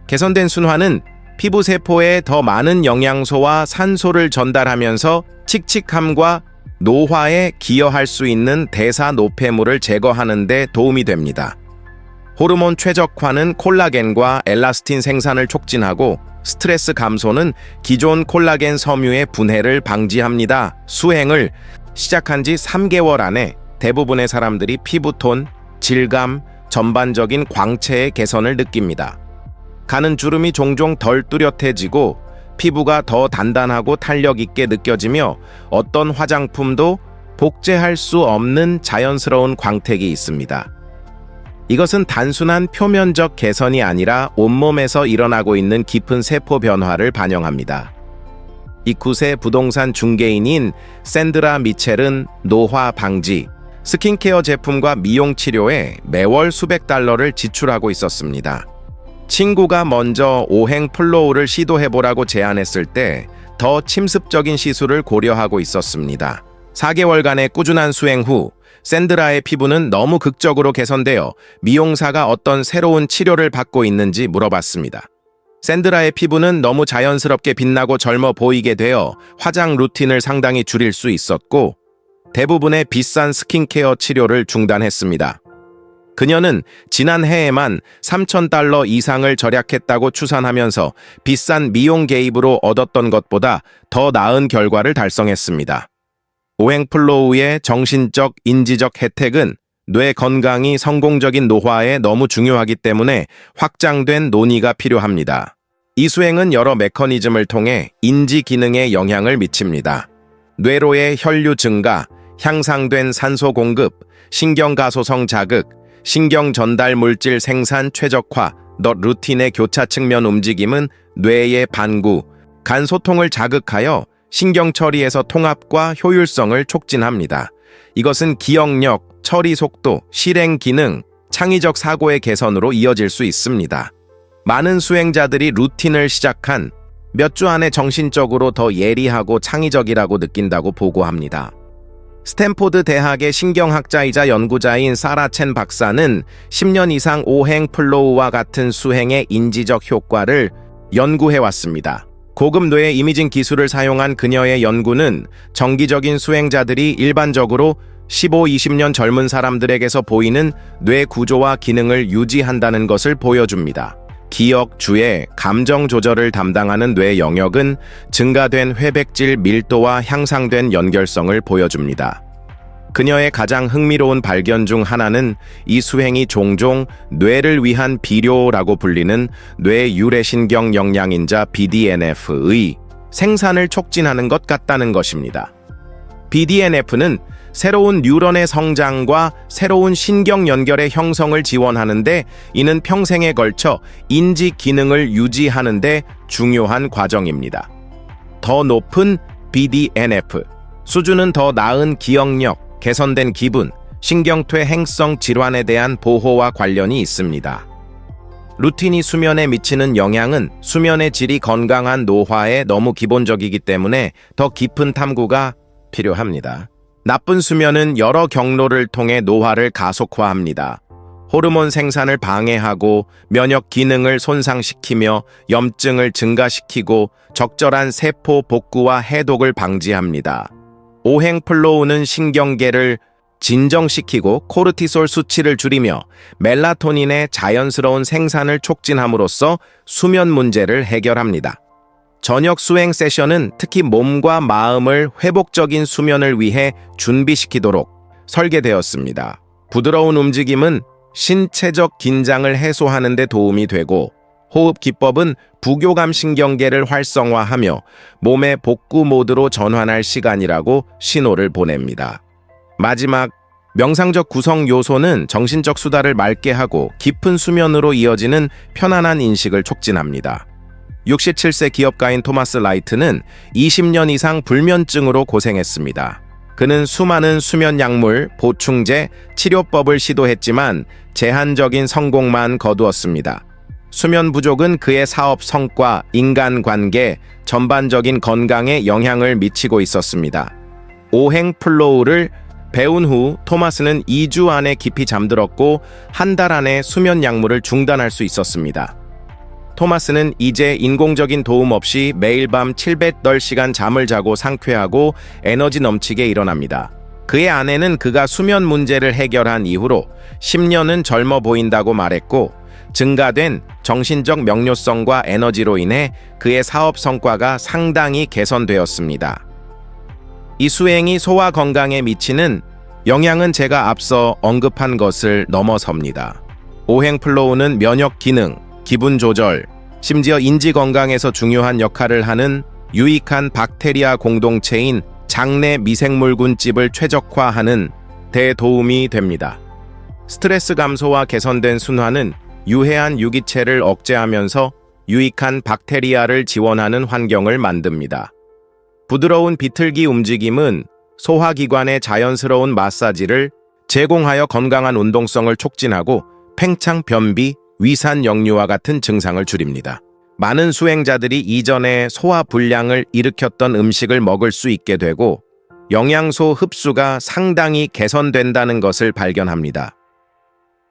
개선된 순환은 피부 세포에 더 많은 영양소와 산소를 전달하면서 칙칙함과 노화에 기여할 수 있는 대사 노폐물을 제거하는 데 도움이 됩니다. 호르몬 최적화는 콜라겐과 엘라스틴 생산을 촉진하고 스트레스 감소는 기존 콜라겐 섬유의 분해를 방지합니다. 수행을 시작한 지 3개월 안에 대부분의 사람들이 피부톤, 질감, 전반적인 광채의 개선을 느낍니다. 가는 주름이 종종 덜 뚜렷해지고 피부가 더 단단하고 탄력 있게 느껴지며 어떤 화장품도 복제할 수 없는 자연스러운 광택이 있습니다. 이것은 단순한 표면적 개선이 아니라 온몸에서 일어나고 있는 깊은 세포 변화를 반영합니다. 이쿠세 부동산 중개인인 샌드라 미첼은 노화 방지, 스킨케어 제품과 미용 치료에 매월 수백 달러를 지출하고 있었습니다. 친구가 먼저 오행 플로우를 시도해보라고 제안했을 때 더 침습적인 시술을 고려하고 있었습니다. 4개월간의 꾸준한 수행 후 샌드라의 피부는 너무 극적으로 개선되어 미용사가 어떤 새로운 치료를 받고 있는지 물어봤습니다. 샌드라의 피부는 너무 자연스럽게 빛나고 젊어 보이게 되어 화장 루틴을 상당히 줄일 수 있었고 대부분의 비싼 스킨케어 치료를 중단했습니다. 그녀는 지난 해에만 3,000달러 이상을 절약했다고 추산하면서 비싼 미용 개입으로 얻었던 것보다 더 나은 결과를 달성했습니다. 오행 플로우의 정신적, 인지적 혜택은 뇌 건강이 성공적인 노화에 너무 중요하기 때문에 확장된 논의가 필요합니다. 이 수행은 여러 메커니즘을 통해 인지 기능에 영향을 미칩니다. 뇌로의 혈류 증가, 향상된 산소 공급, 신경가소성 자극, 신경 전달 물질 생산 최적화, 루틴의 교차 측면 움직임은 뇌의 반구, 간 소통을 자극하여 신경 처리에서 통합과 효율성을 촉진합니다. 이것은 기억력, 처리 속도, 실행 기능, 창의적 사고의 개선으로 이어질 수 있습니다. 많은 수행자들이 루틴을 시작한 몇 주 안에 정신적으로 더 예리하고 창의적이라고 느낀다고 보고합니다. 스탠포드 대학의 신경학자이자 연구자인 사라 첸 박사는 10년 이상 오행 플로우와 같은 수행의 인지적 효과를 연구해왔습니다. 고급 뇌 이미징 기술을 사용한 그녀의 연구는 정기적인 수행자들이 일반적으로 15-20년 젊은 사람들에게서 보이는 뇌 구조와 기능을 유지한다는 것을 보여줍니다. 기억, 주의, 감정 조절을 담당하는 뇌 영역은 증가된 회백질 밀도와 향상된 연결성을 보여줍니다. 그녀의 가장 흥미로운 발견 중 하나는 이 수행이 종종 뇌를 위한 비료라고 불리는 뇌 유래신경 영양인자 BDNF의 생산을 촉진하는 것 같다는 것입니다. BDNF는 새로운 뉴런의 성장과 새로운 신경 연결의 형성을 지원하는데 이는 평생에 걸쳐 인지 기능을 유지하는 데 중요한 과정입니다. 더 높은 BDNF 수준은 더 나은 기억력, 개선된 기분, 신경퇴 행성 질환에 대한 보호와 관련이 있습니다. 루틴이 수면에 미치는 영향은 수면의 질이 건강한 노화에 너무 기본적이기 때문에 더 깊은 탐구가 필요합니다. 나쁜 수면은 여러 경로를 통해 노화를 가속화합니다. 호르몬 생산을 방해하고 면역 기능을 손상시키며 염증을 증가시키고 적절한 세포 복구와 해독을 방지합니다. 오행 플로우는 신경계를 진정시키고 코르티솔 수치를 줄이며 멜라토닌의 자연스러운 생산을 촉진함으로써 수면 문제를 해결합니다. 저녁 수행 세션은 특히 몸과 마음을 회복적인 수면을 위해 준비시키도록 설계되었습니다. 부드러운 움직임은 신체적 긴장을 해소하는 데 도움이 되고 호흡 기법은 부교감 신경계를 활성화하며 몸의 복구 모드로 전환할 시간이라고 신호를 보냅니다. 마지막 명상적 구성 요소는 정신적 수다를 맑게 하고 깊은 수면으로 이어지는 편안한 인식을 촉진합니다. 67세 기업가인 토마스 라이트는 20년 이상 불면증으로 고생했습니다. 그는 수많은 수면 약물, 보충제, 치료법을 시도했지만 제한적인 성공만 거두었습니다. 수면 부족은 그의 사업 성과, 인간관계, 전반적인 건강에 영향을 미치고 있었습니다. 오행 플로우를 배운 후 토마스는 2주 안에 깊이 잠들었고 한 달 안에 수면 약물을 중단할 수 있었습니다. 토마스는 이제 인공적인 도움 없이 매일 밤 708시간 잠을 자고 상쾌하고 에너지 넘치게 일어납니다. 그의 아내는 그가 수면 문제를 해결한 이후로 10년은 젊어 보인다고 말했고, 증가된 정신적 명료성과 에너지로 인해 그의 사업 성과가 상당히 개선되었습니다. 이 수행이 소화 건강에 미치는 영향은 제가 앞서 언급한 것을 넘어섭니다. 오행 플로우는 면역 기능, 기분 조절, 심지어 인지 건강에서 중요한 역할을 하는 유익한 박테리아 공동체인 장내 미생물군집을 최적화하는 대도움이 됩니다. 스트레스 감소와 개선된 순환은 유해한 유기체를 억제하면서 유익한 박테리아를 지원하는 환경을 만듭니다. 부드러운 비틀기 움직임은 소화기관의 자연스러운 마사지를 제공하여 건강한 운동성을 촉진하고 팽창, 변비, 위산 역류와 같은 증상을 줄입니다. 많은 수행자들이 이전에 소화 불량을 일으켰던 음식을 먹을 수 있게 되고 영양소 흡수가 상당히 개선된다는 것을 발견합니다.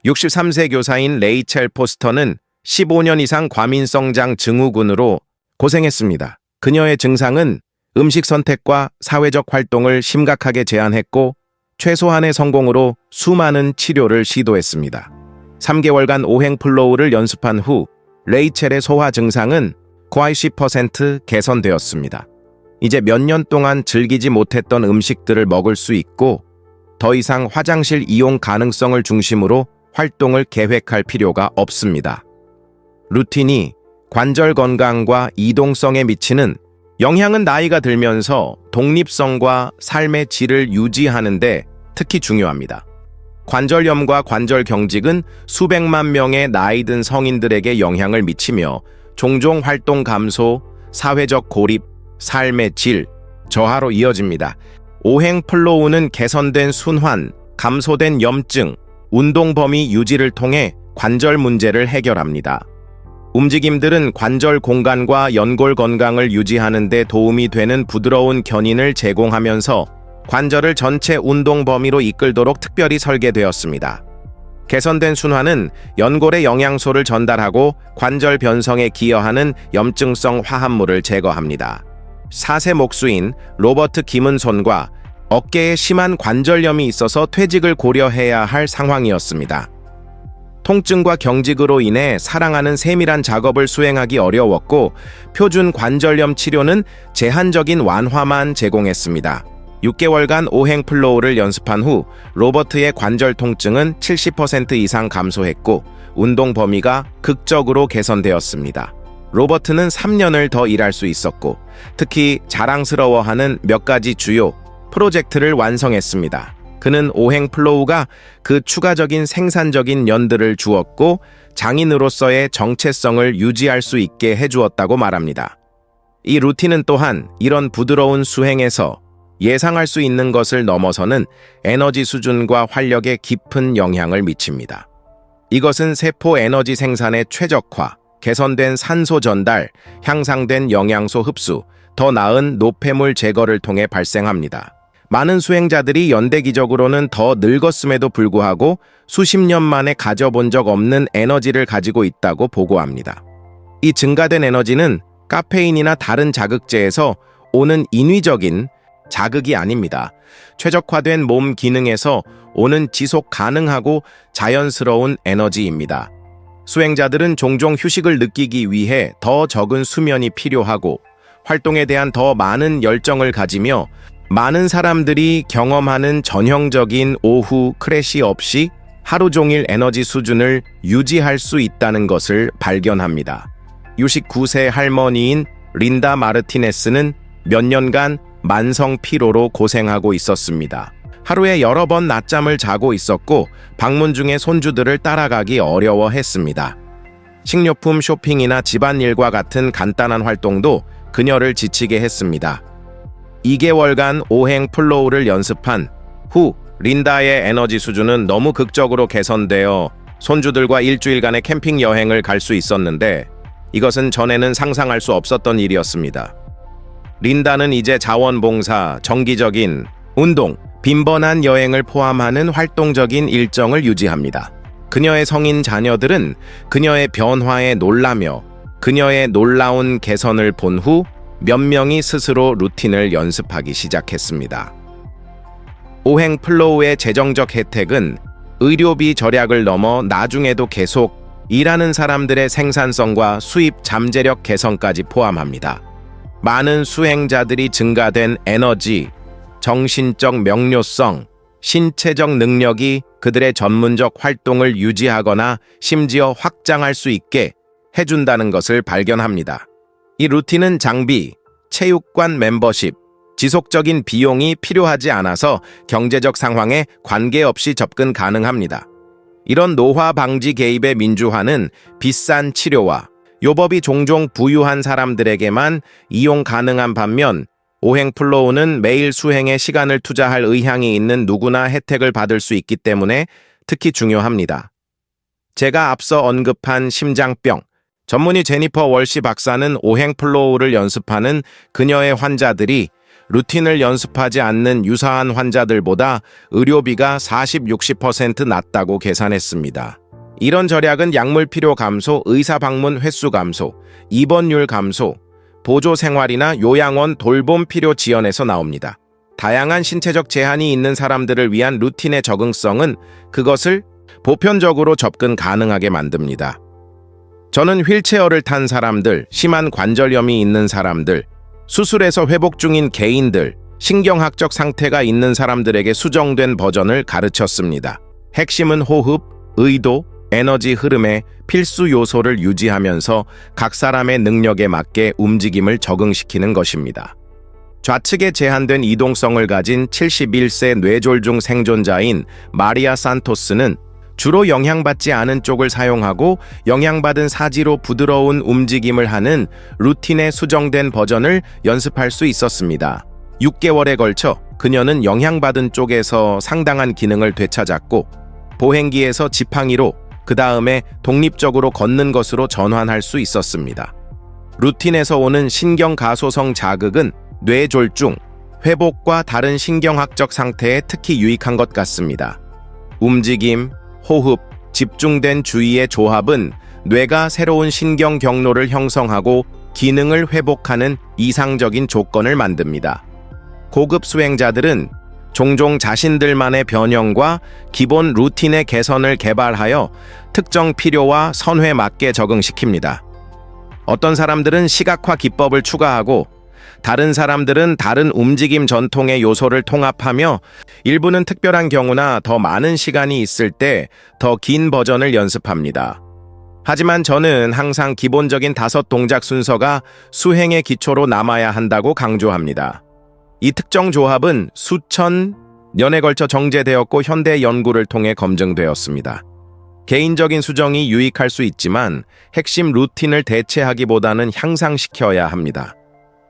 63세 교사인 레이첼 포스터는 15년 이상 과민성장 증후군으로 고생했습니다. 그녀의 증상은 음식 선택과 사회적 활동을 심각하게 제한했고 최소한의 성공으로 수많은 치료를 시도했습니다. 3개월간 오행 플로우를 연습한 후 레이첼의 소화 증상은 거의 10% 개선되었습니다. 이제 몇 년 동안 즐기지 못했던 음식들을 먹을 수 있고 더 이상 화장실 이용 가능성을 중심으로 활동을 계획할 필요가 없습니다. 루틴이 관절 건강과 이동성에 미치는 영향은 나이가 들면서 독립성과 삶의 질을 유지하는 데 특히 중요합니다. 관절염과 관절 경직은 수백만 명의 나이든 성인들에게 영향을 미치며 종종 활동 감소, 사회적 고립, 삶의 질, 저하로 이어집니다. 오행 플로우는 개선된 순환, 감소된 염증, 운동 범위 유지를 통해 관절 문제를 해결합니다. 움직임들은 관절 공간과 연골 건강을 유지하는 데 도움이 되는 부드러운 견인을 제공하면서 관절을 전체 운동 범위로 이끌도록 특별히 설계되었습니다. 개선된 순환은 연골에 영양소를 전달하고 관절 변성에 기여하는 염증성 화합물을 제거합니다. 4세 목수인 로버트 김은손과 어깨에 심한 관절염이 있어서 퇴직을 고려해야 할 상황이었습니다. 통증과 경직으로 인해 사랑하는 세밀한 작업을 수행하기 어려웠고 표준 관절염 치료는 제한적인 완화만 제공했습니다. 6개월간 오행 플로우를 연습한 후 로버트의 관절 통증은 70% 이상 감소했고 운동 범위가 극적으로 개선되었습니다. 로버트는 3년을 더 일할 수 있었고 특히 자랑스러워하는 몇 가지 주요 프로젝트를 완성했습니다. 그는 오행 플로우가 그 추가적인 생산적인 연들을 주었고 장인으로서의 정체성을 유지할 수 있게 해주었다고 말합니다. 이 루틴은 또한 이런 부드러운 수행에서 예상할 수 있는 것을 넘어서는 에너지 수준과 활력에 깊은 영향을 미칩니다. 이것은 세포 에너지 생산의 최적화, 개선된 산소 전달, 향상된 영양소 흡수, 더 나은 노폐물 제거를 통해 발생합니다. 많은 수행자들이 연대기적으로는 더 늙었음에도 불구하고 수십 년 만에 가져본 적 없는 에너지를 가지고 있다고 보고합니다. 이 증가된 에너지는 카페인이나 다른 자극제에서 오는 인위적인 자극이 아닙니다. 최적화된 몸 기능에서 오는 지속 가능하고 자연스러운 에너지입니다. 수행자들은 종종 휴식을 느끼기 위해 더 적은 수면이 필요하고 활동에 대한 더 많은 열정을 가지며 많은 사람들이 경험하는 전형적인 오후 크래시 없이 하루 종일 에너지 수준을 유지할 수 있다는 것을 발견합니다. 69세 할머니인 린다 마르티네스는 몇 년간 만성 피로로 고생하고 있었습니다. 하루에 여러 번 낮잠을 자고 있었고 방문 중에 손주들을 따라가기 어려워했습니다. 식료품 쇼핑이나 집안일과 같은 간단한 활동도 그녀를 지치게 했습니다. 2개월간 오행 플로우를 연습한 후 린다의 에너지 수준은 너무 극적으로 개선되어 손주들과 일주일간의 캠핑 여행을 갈 수 있었는데 이것은 전에는 상상할 수 없었던 일이었습니다. 린다는 이제 자원봉사, 정기적인 운동, 빈번한 여행을 포함하는 활동적인 일정을 유지합니다. 그녀의 성인 자녀들은 그녀의 변화에 놀라며 그녀의 놀라운 개선을 본 후 몇 명이 스스로 루틴을 연습하기 시작했습니다. 오행 플로우의 재정적 혜택은 의료비 절약을 넘어 나중에도 계속 일하는 사람들의 생산성과 수입 잠재력 개선까지 포함합니다. 많은 수행자들이 증가된 에너지, 정신적 명료성, 신체적 능력이 그들의 전문적 활동을 유지하거나 심지어 확장할 수 있게 해준다는 것을 발견합니다. 이 루틴은 장비, 체육관 멤버십, 지속적인 비용이 필요하지 않아서 경제적 상황에 관계없이 접근 가능합니다. 이런 노화 방지 개입의 민주화는 비싼 치료와 요법이 종종 부유한 사람들에게만 이용 가능한 반면 오행 플로우는 매일 수행에 시간을 투자할 의향이 있는 누구나 혜택을 받을 수 있기 때문에 특히 중요합니다. 제가 앞서 언급한 심장병, 전문의 제니퍼 월시 박사는 오행 플로우를 연습하는 그녀의 환자들이 루틴을 연습하지 않는 유사한 환자들보다 의료비가 40-60% 낮다고 계산했습니다. 이런 절약은 약물 필요 감소, 의사 방문 횟수 감소, 입원율 감소, 보조 생활이나 요양원 돌봄 필요 지연에서 나옵니다. 다양한 신체적 제한이 있는 사람들을 위한 루틴의 적응성은 그것을 보편적으로 접근 가능하게 만듭니다. 저는 휠체어를 탄 사람들, 심한 관절염이 있는 사람들, 수술에서 회복 중인 개인들, 신경학적 상태가 있는 사람들에게 수정된 버전을 가르쳤습니다. 핵심은 호흡, 의도, 에너지 흐름의 필수 요소를 유지하면서 각 사람의 능력에 맞게 움직임을 적응시키는 것입니다. 좌측에 제한된 이동성을 가진 71세 뇌졸중 생존자인 마리아 산토스는 주로 영향받지 않은 쪽을 사용하고 영향받은 사지로 부드러운 움직임을 하는 루틴의 수정된 버전을 연습할 수 있었습니다. 6개월에 걸쳐 그녀는 영향받은 쪽에서 상당한 기능을 되찾았고 보행기에서 지팡이로 그 다음에 독립적으로 걷는 것으로 전환할 수 있었습니다. 루틴에서 오는 신경가소성 자극은 뇌졸중, 회복과 다른 신경학적 상태에 특히 유익한 것 같습니다. 움직임, 호흡, 집중된 주의의 조합은 뇌가 새로운 신경 경로를 형성하고 기능을 회복하는 이상적인 조건을 만듭니다. 고급 수행자들은 종종 자신들만의 변형과 기본 루틴의 개선을 개발하여 특정 필요와 선호에 맞게 적응시킵니다. 어떤 사람들은 시각화 기법을 추가하고 다른 사람들은 다른 움직임 전통의 요소를 통합하며 일부는 특별한 경우나 더 많은 시간이 있을 때 더 긴 버전을 연습합니다. 하지만 저는 항상 기본적인 5 동작 순서가 수행의 기초로 남아야 한다고 강조합니다. 이 특정 조합은 수천 년에 걸쳐 정제되었고 현대 연구를 통해 검증되었습니다. 개인적인 수정이 유익할 수 있지만 핵심 루틴을 대체하기보다는 향상시켜야 합니다.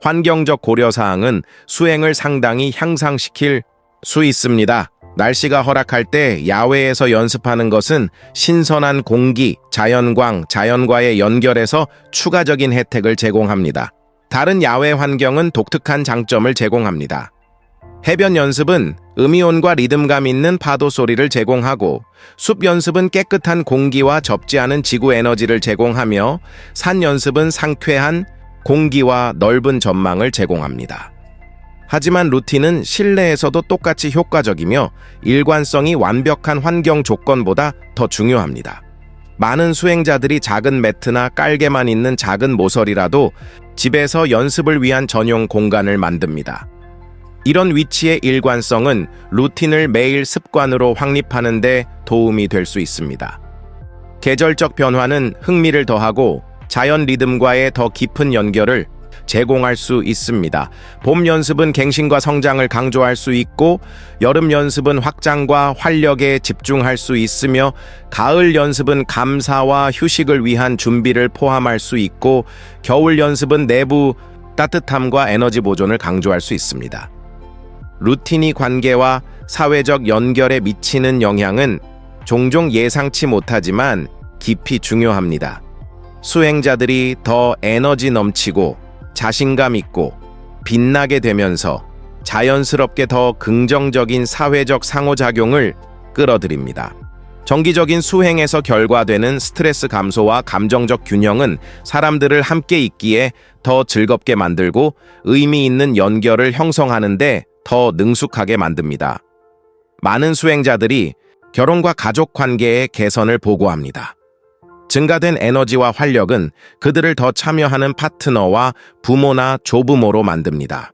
환경적 고려사항은 수행을 상당히 향상시킬 수 있습니다. 날씨가 허락할 때 야외에서 연습하는 것은 신선한 공기, 자연광, 자연과의 연결해서 추가적인 혜택을 제공합니다. 다른 야외 환경은 독특한 장점을 제공합니다. 해변 연습은 음이온과 리듬감 있는 파도 소리를 제공하고 숲 연습은 깨끗한 공기와 접지 않은 지구 에너지를 제공하며 산 연습은 상쾌한 공기와 넓은 전망을 제공합니다. 하지만 루틴은 실내에서도 똑같이 효과적이며 일관성이 완벽한 환경 조건보다 더 중요합니다. 많은 수행자들이 작은 매트나 깔개만 있는 작은 모서리라도 집에서 연습을 위한 전용 공간을 만듭니다. 이런 위치의 일관성은 루틴을 매일 습관으로 확립하는 데 도움이 될 수 있습니다. 계절적 변화는 흥미를 더하고 자연 리듬과의 더 깊은 연결을 제공할 수 있습니다. 봄 연습은 갱신과 성장을 강조할 수 있고, 여름 연습은 확장과 활력에 집중할 수 있으며, 가을 연습은 감사와 휴식을 위한 준비를 포함할 수 있고, 겨울 연습은 내부 따뜻함과 에너지 보존을 강조할 수 있습니다. 루틴이 관계와 사회적 연결에 미치는 영향은 종종 예상치 못하지만 깊이 중요합니다. 수행자들이 더 에너지 넘치고 자신감 있고 빛나게 되면서 자연스럽게 더 긍정적인 사회적 상호작용을 끌어들입니다. 정기적인 수행에서 결과되는 스트레스 감소와 감정적 균형은 사람들을 함께 있기에 더 즐겁게 만들고 의미 있는 연결을 형성하는 데 더 능숙하게 만듭니다. 많은 수행자들이 결혼과 가족 관계의 개선을 보고합니다. 증가된 에너지와 활력은 그들을 더 참여하는 파트너와 부모나 조부모로 만듭니다.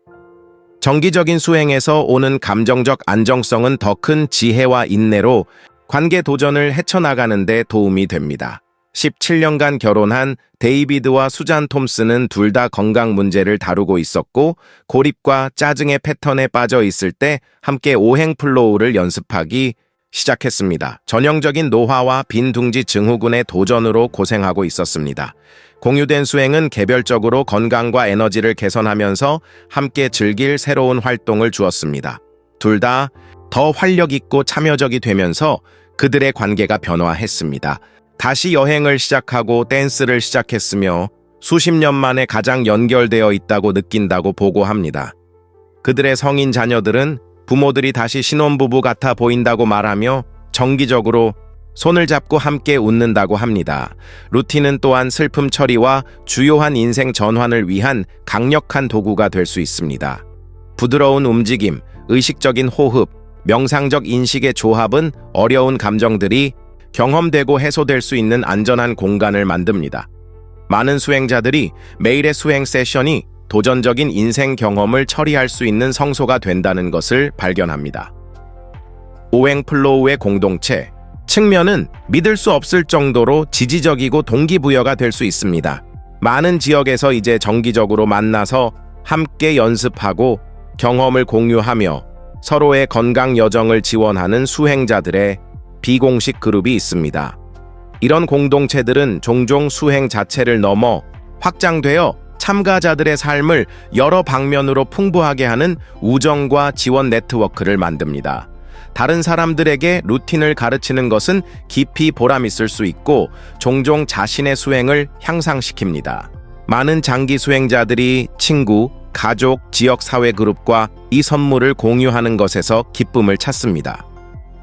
정기적인 수행에서 오는 감정적 안정성은 더 큰 지혜와 인내로 관계 도전을 헤쳐나가는 데 도움이 됩니다. 17년간 결혼한 데이비드와 수잔 톰슨은 둘 다 건강 문제를 다루고 있었고, 고립과 짜증의 패턴에 빠져 있을 때 함께 오행 플로우를 연습하기 시작했습니다. 전형적인 노화와 빈둥지 증후군의 도전으로 고생하고 있었습니다. 공유된 수행은 개별적으로 건강과 에너지를 개선하면서 함께 즐길 새로운 활동을 주었습니다. 둘 다 더 활력 있고 참여적이 되면서 그들의 관계가 변화했습니다. 다시 여행을 시작하고 댄스를 시작했으며 수십 년 만에 가장 연결되어 있다고 느낀다고 보고합니다. 그들의 성인 자녀들은 부모들이 다시 신혼부부 같아 보인다고 말하며 정기적으로 손을 잡고 함께 웃는다고 합니다. 루틴은 또한 슬픔 처리와 주요한 인생 전환을 위한 강력한 도구가 될 수 있습니다. 부드러운 움직임, 의식적인 호흡, 명상적 인식의 조합은 어려운 감정들이 경험되고 해소될 수 있는 안전한 공간을 만듭니다. 많은 수행자들이 매일의 수행 세션이 도전적인 인생 경험을 처리할 수 있는 성소가 된다는 것을 발견합니다. 오행 플로우의 공동체 측면은 믿을 수 없을 정도로 지지적이고 동기부여가 될 수 있습니다. 많은 지역에서 이제 정기적으로 만나서 함께 연습하고 경험을 공유하며 서로의 건강 여정을 지원하는 수행자들의 비공식 그룹이 있습니다. 이런 공동체들은 종종 수행 자체를 넘어 확장되어 참가자들의 삶을 여러 방면으로 풍부하게 하는 우정과 지원 네트워크를 만듭니다. 다른 사람들에게 루틴을 가르치는 것은 깊이 보람있을 수 있고 종종 자신의 수행을 향상시킵니다. 많은 장기 수행자들이 친구, 가족, 지역 사회 그룹과 이 선물을 공유하는 것에서 기쁨을 찾습니다.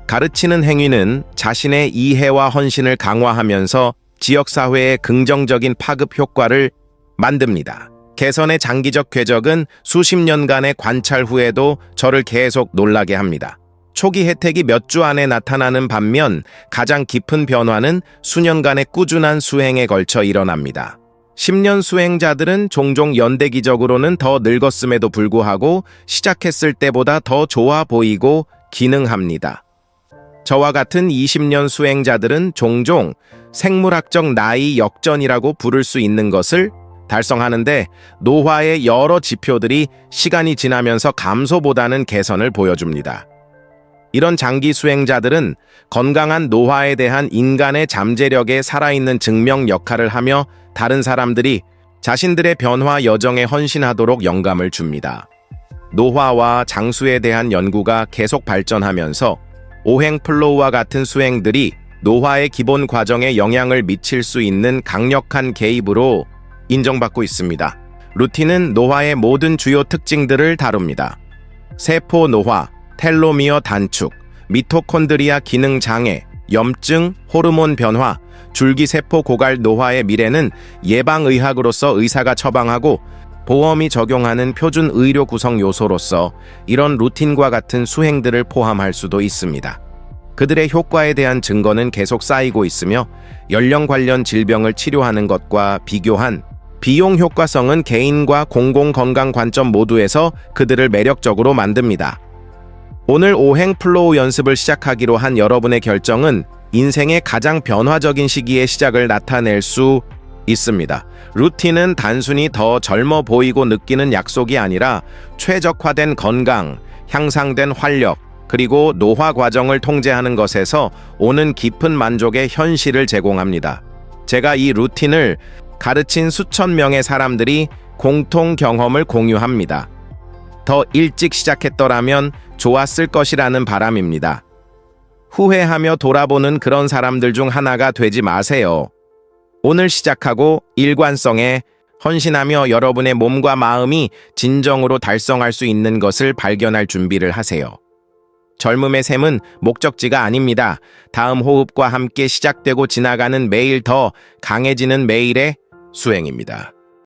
가르치는 행위는 자신의 이해와 헌신을 강화하면서 지역사회의 긍정적인 파급 효과를 만듭니다. 개선의 장기적 궤적은 수십 년간의 관찰 후에도 저를 계속 놀라게 합니다. 초기 혜택이 몇 주 안에 나타나는 반면 가장 깊은 변화는 수년간의 꾸준한 수행에 걸쳐 일어납니다. 10년 수행자들은 종종 연대기적으로는 더 늙었음에도 불구하고 시작했을 때보다 더 좋아 보이고 기능합니다. 저와 같은 20년 수행자들은 종종 생물학적 나이 역전이라고 부를 수 있는 것을 달성하는데 노화의 여러 지표들이 시간이 지나면서 감소보다는 개선을 보여줍니다. 이런 장기 수행자들은 건강한 노화에 대한 인간의 잠재력에 살아있는 증명 역할을 하며 다른 사람들이 자신들의 변화 여정에 헌신하도록 영감을 줍니다. 노화와 장수에 대한 연구가 계속 발전하면서 오행 플로우와 같은 수행들이 노화의 기본 과정에 영향을 미칠 수 있는 강력한 개입으로 인정받고 있습니다. 루틴은 노화의 모든 주요 특징들을 다룹니다. 세포 노화, 텔로미어 단축, 미토콘드리아 기능 장애, 염증, 호르몬 변화, 줄기세포 고갈 노화의 미래는 예방의학으로서 의사가 처방하고 보험이 적용하는 표준 의료 구성 요소로서 이런 루틴과 같은 수행들을 포함할 수도 있습니다. 그들의 효과에 대한 증거는 계속 쌓이고 있으며 연령 관련 질병을 치료하는 것과 비교한 비용 효과성은 개인과 공공 건강 관점 모두에서 그들을 매력적으로 만듭니다. 오늘 오행 플로우 연습을 시작하기로 한 여러분의 결정은 인생의 가장 변화적인 시기의 시작을 나타낼 수 있습니다. 루틴은 단순히 더 젊어 보이고 느끼는 약속이 아니라 최적화된 건강, 향상된 활력, 그리고 노화 과정을 통제하는 것에서 오는 깊은 만족의 현실을 제공합니다. 제가 이 루틴을 가르친 수천 명의 사람들이 공통 경험을 공유합니다. 더 일찍 시작했더라면 좋았을 것이라는 바람입니다. 후회하며 돌아보는 그런 사람들 중 하나가 되지 마세요. 오늘 시작하고 일관성에 헌신하며 여러분의 몸과 마음이 진정으로 달성할 수 있는 것을 발견할 준비를 하세요. 젊음의 셈은 목적지가 아닙니다. 다음 호흡과 함께 시작되고 지나가는 매일 더 강해지는 매일의 수행입니다.